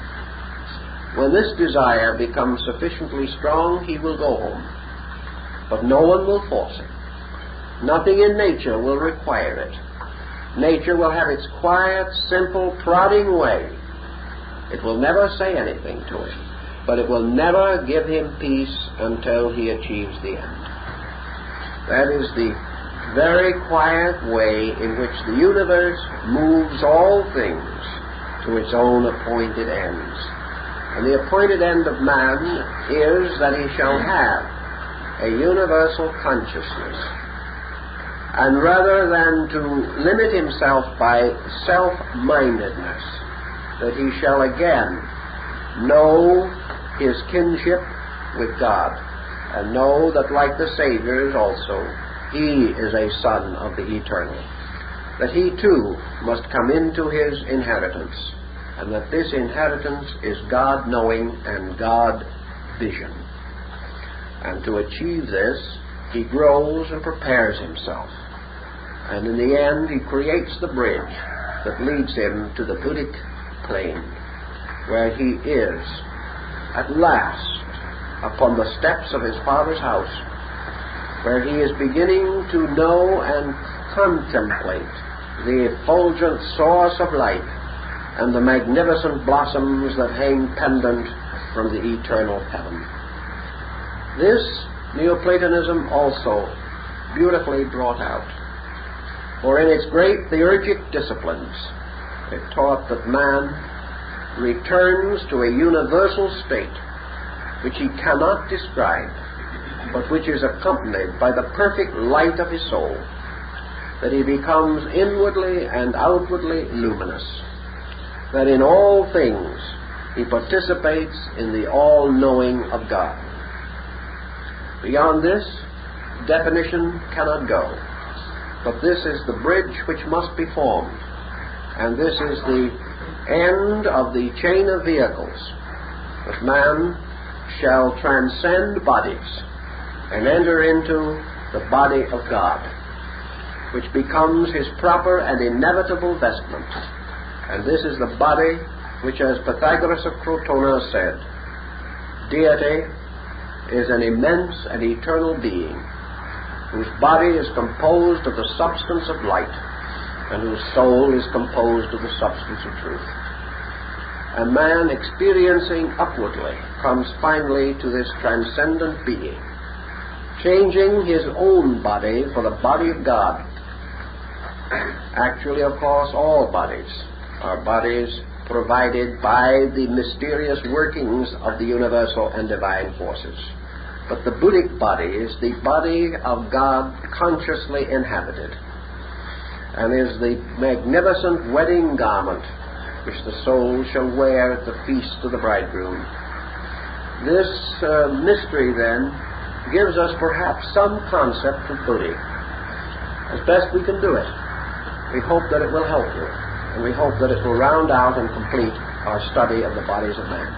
[SPEAKER 1] When this desire becomes sufficiently strong, he will go home. But no one will force him. Nothing in nature will require it. Nature will have its quiet, simple, prodding way. It will never say anything to him, but it will never give him peace until he achieves the end. That is the very quiet way in which the universe moves all things to its own appointed ends. And the appointed end of man is that he shall have a universal consciousness. And rather than to limit himself by self-mindedness, that he shall again know his kinship with God, and know that like the Saviors also, he is a son of the eternal, that he too must come into his inheritance, and that this inheritance is God-knowing and God-vision. And to achieve this, he grows and prepares himself, and in the end he creates the bridge that leads him to the Buddhic plane, where he is at last upon the steps of his Father's house, where he is beginning to know and contemplate the effulgent source of life and the magnificent blossoms that hang pendant from the eternal heaven. This Neoplatonism also beautifully brought out, for in its great theurgic disciplines it taught that man returns to a universal state which he cannot describe, but which is accompanied by the perfect light of his soul, that he becomes inwardly and outwardly luminous, that in all things he participates in the all-knowing of God. Beyond this, definition cannot go, but this is the bridge which must be formed. And this is the end of the chain of vehicles, that man shall transcend bodies and enter into the body of God, which becomes his proper and inevitable vestment. And this is the body which, as Pythagoras of Crotona said, deity is an immense and eternal being, whose body is composed of the substance of light, and whose soul is composed of the substance of truth. And man, experiencing upwardly, comes finally to this transcendent being, changing his own body for the body of God. Actually, of course, all bodies are bodies provided by the mysterious workings of the universal and divine forces. But the Buddhic body is the body of God consciously inhabited, and is the magnificent wedding garment which the soul shall wear at the feast of the bridegroom. This mystery, then, gives us perhaps some concept of Buddhi. As best we can do it. We hope that it will help you, and we hope that it will round out and complete our study of the bodies of man.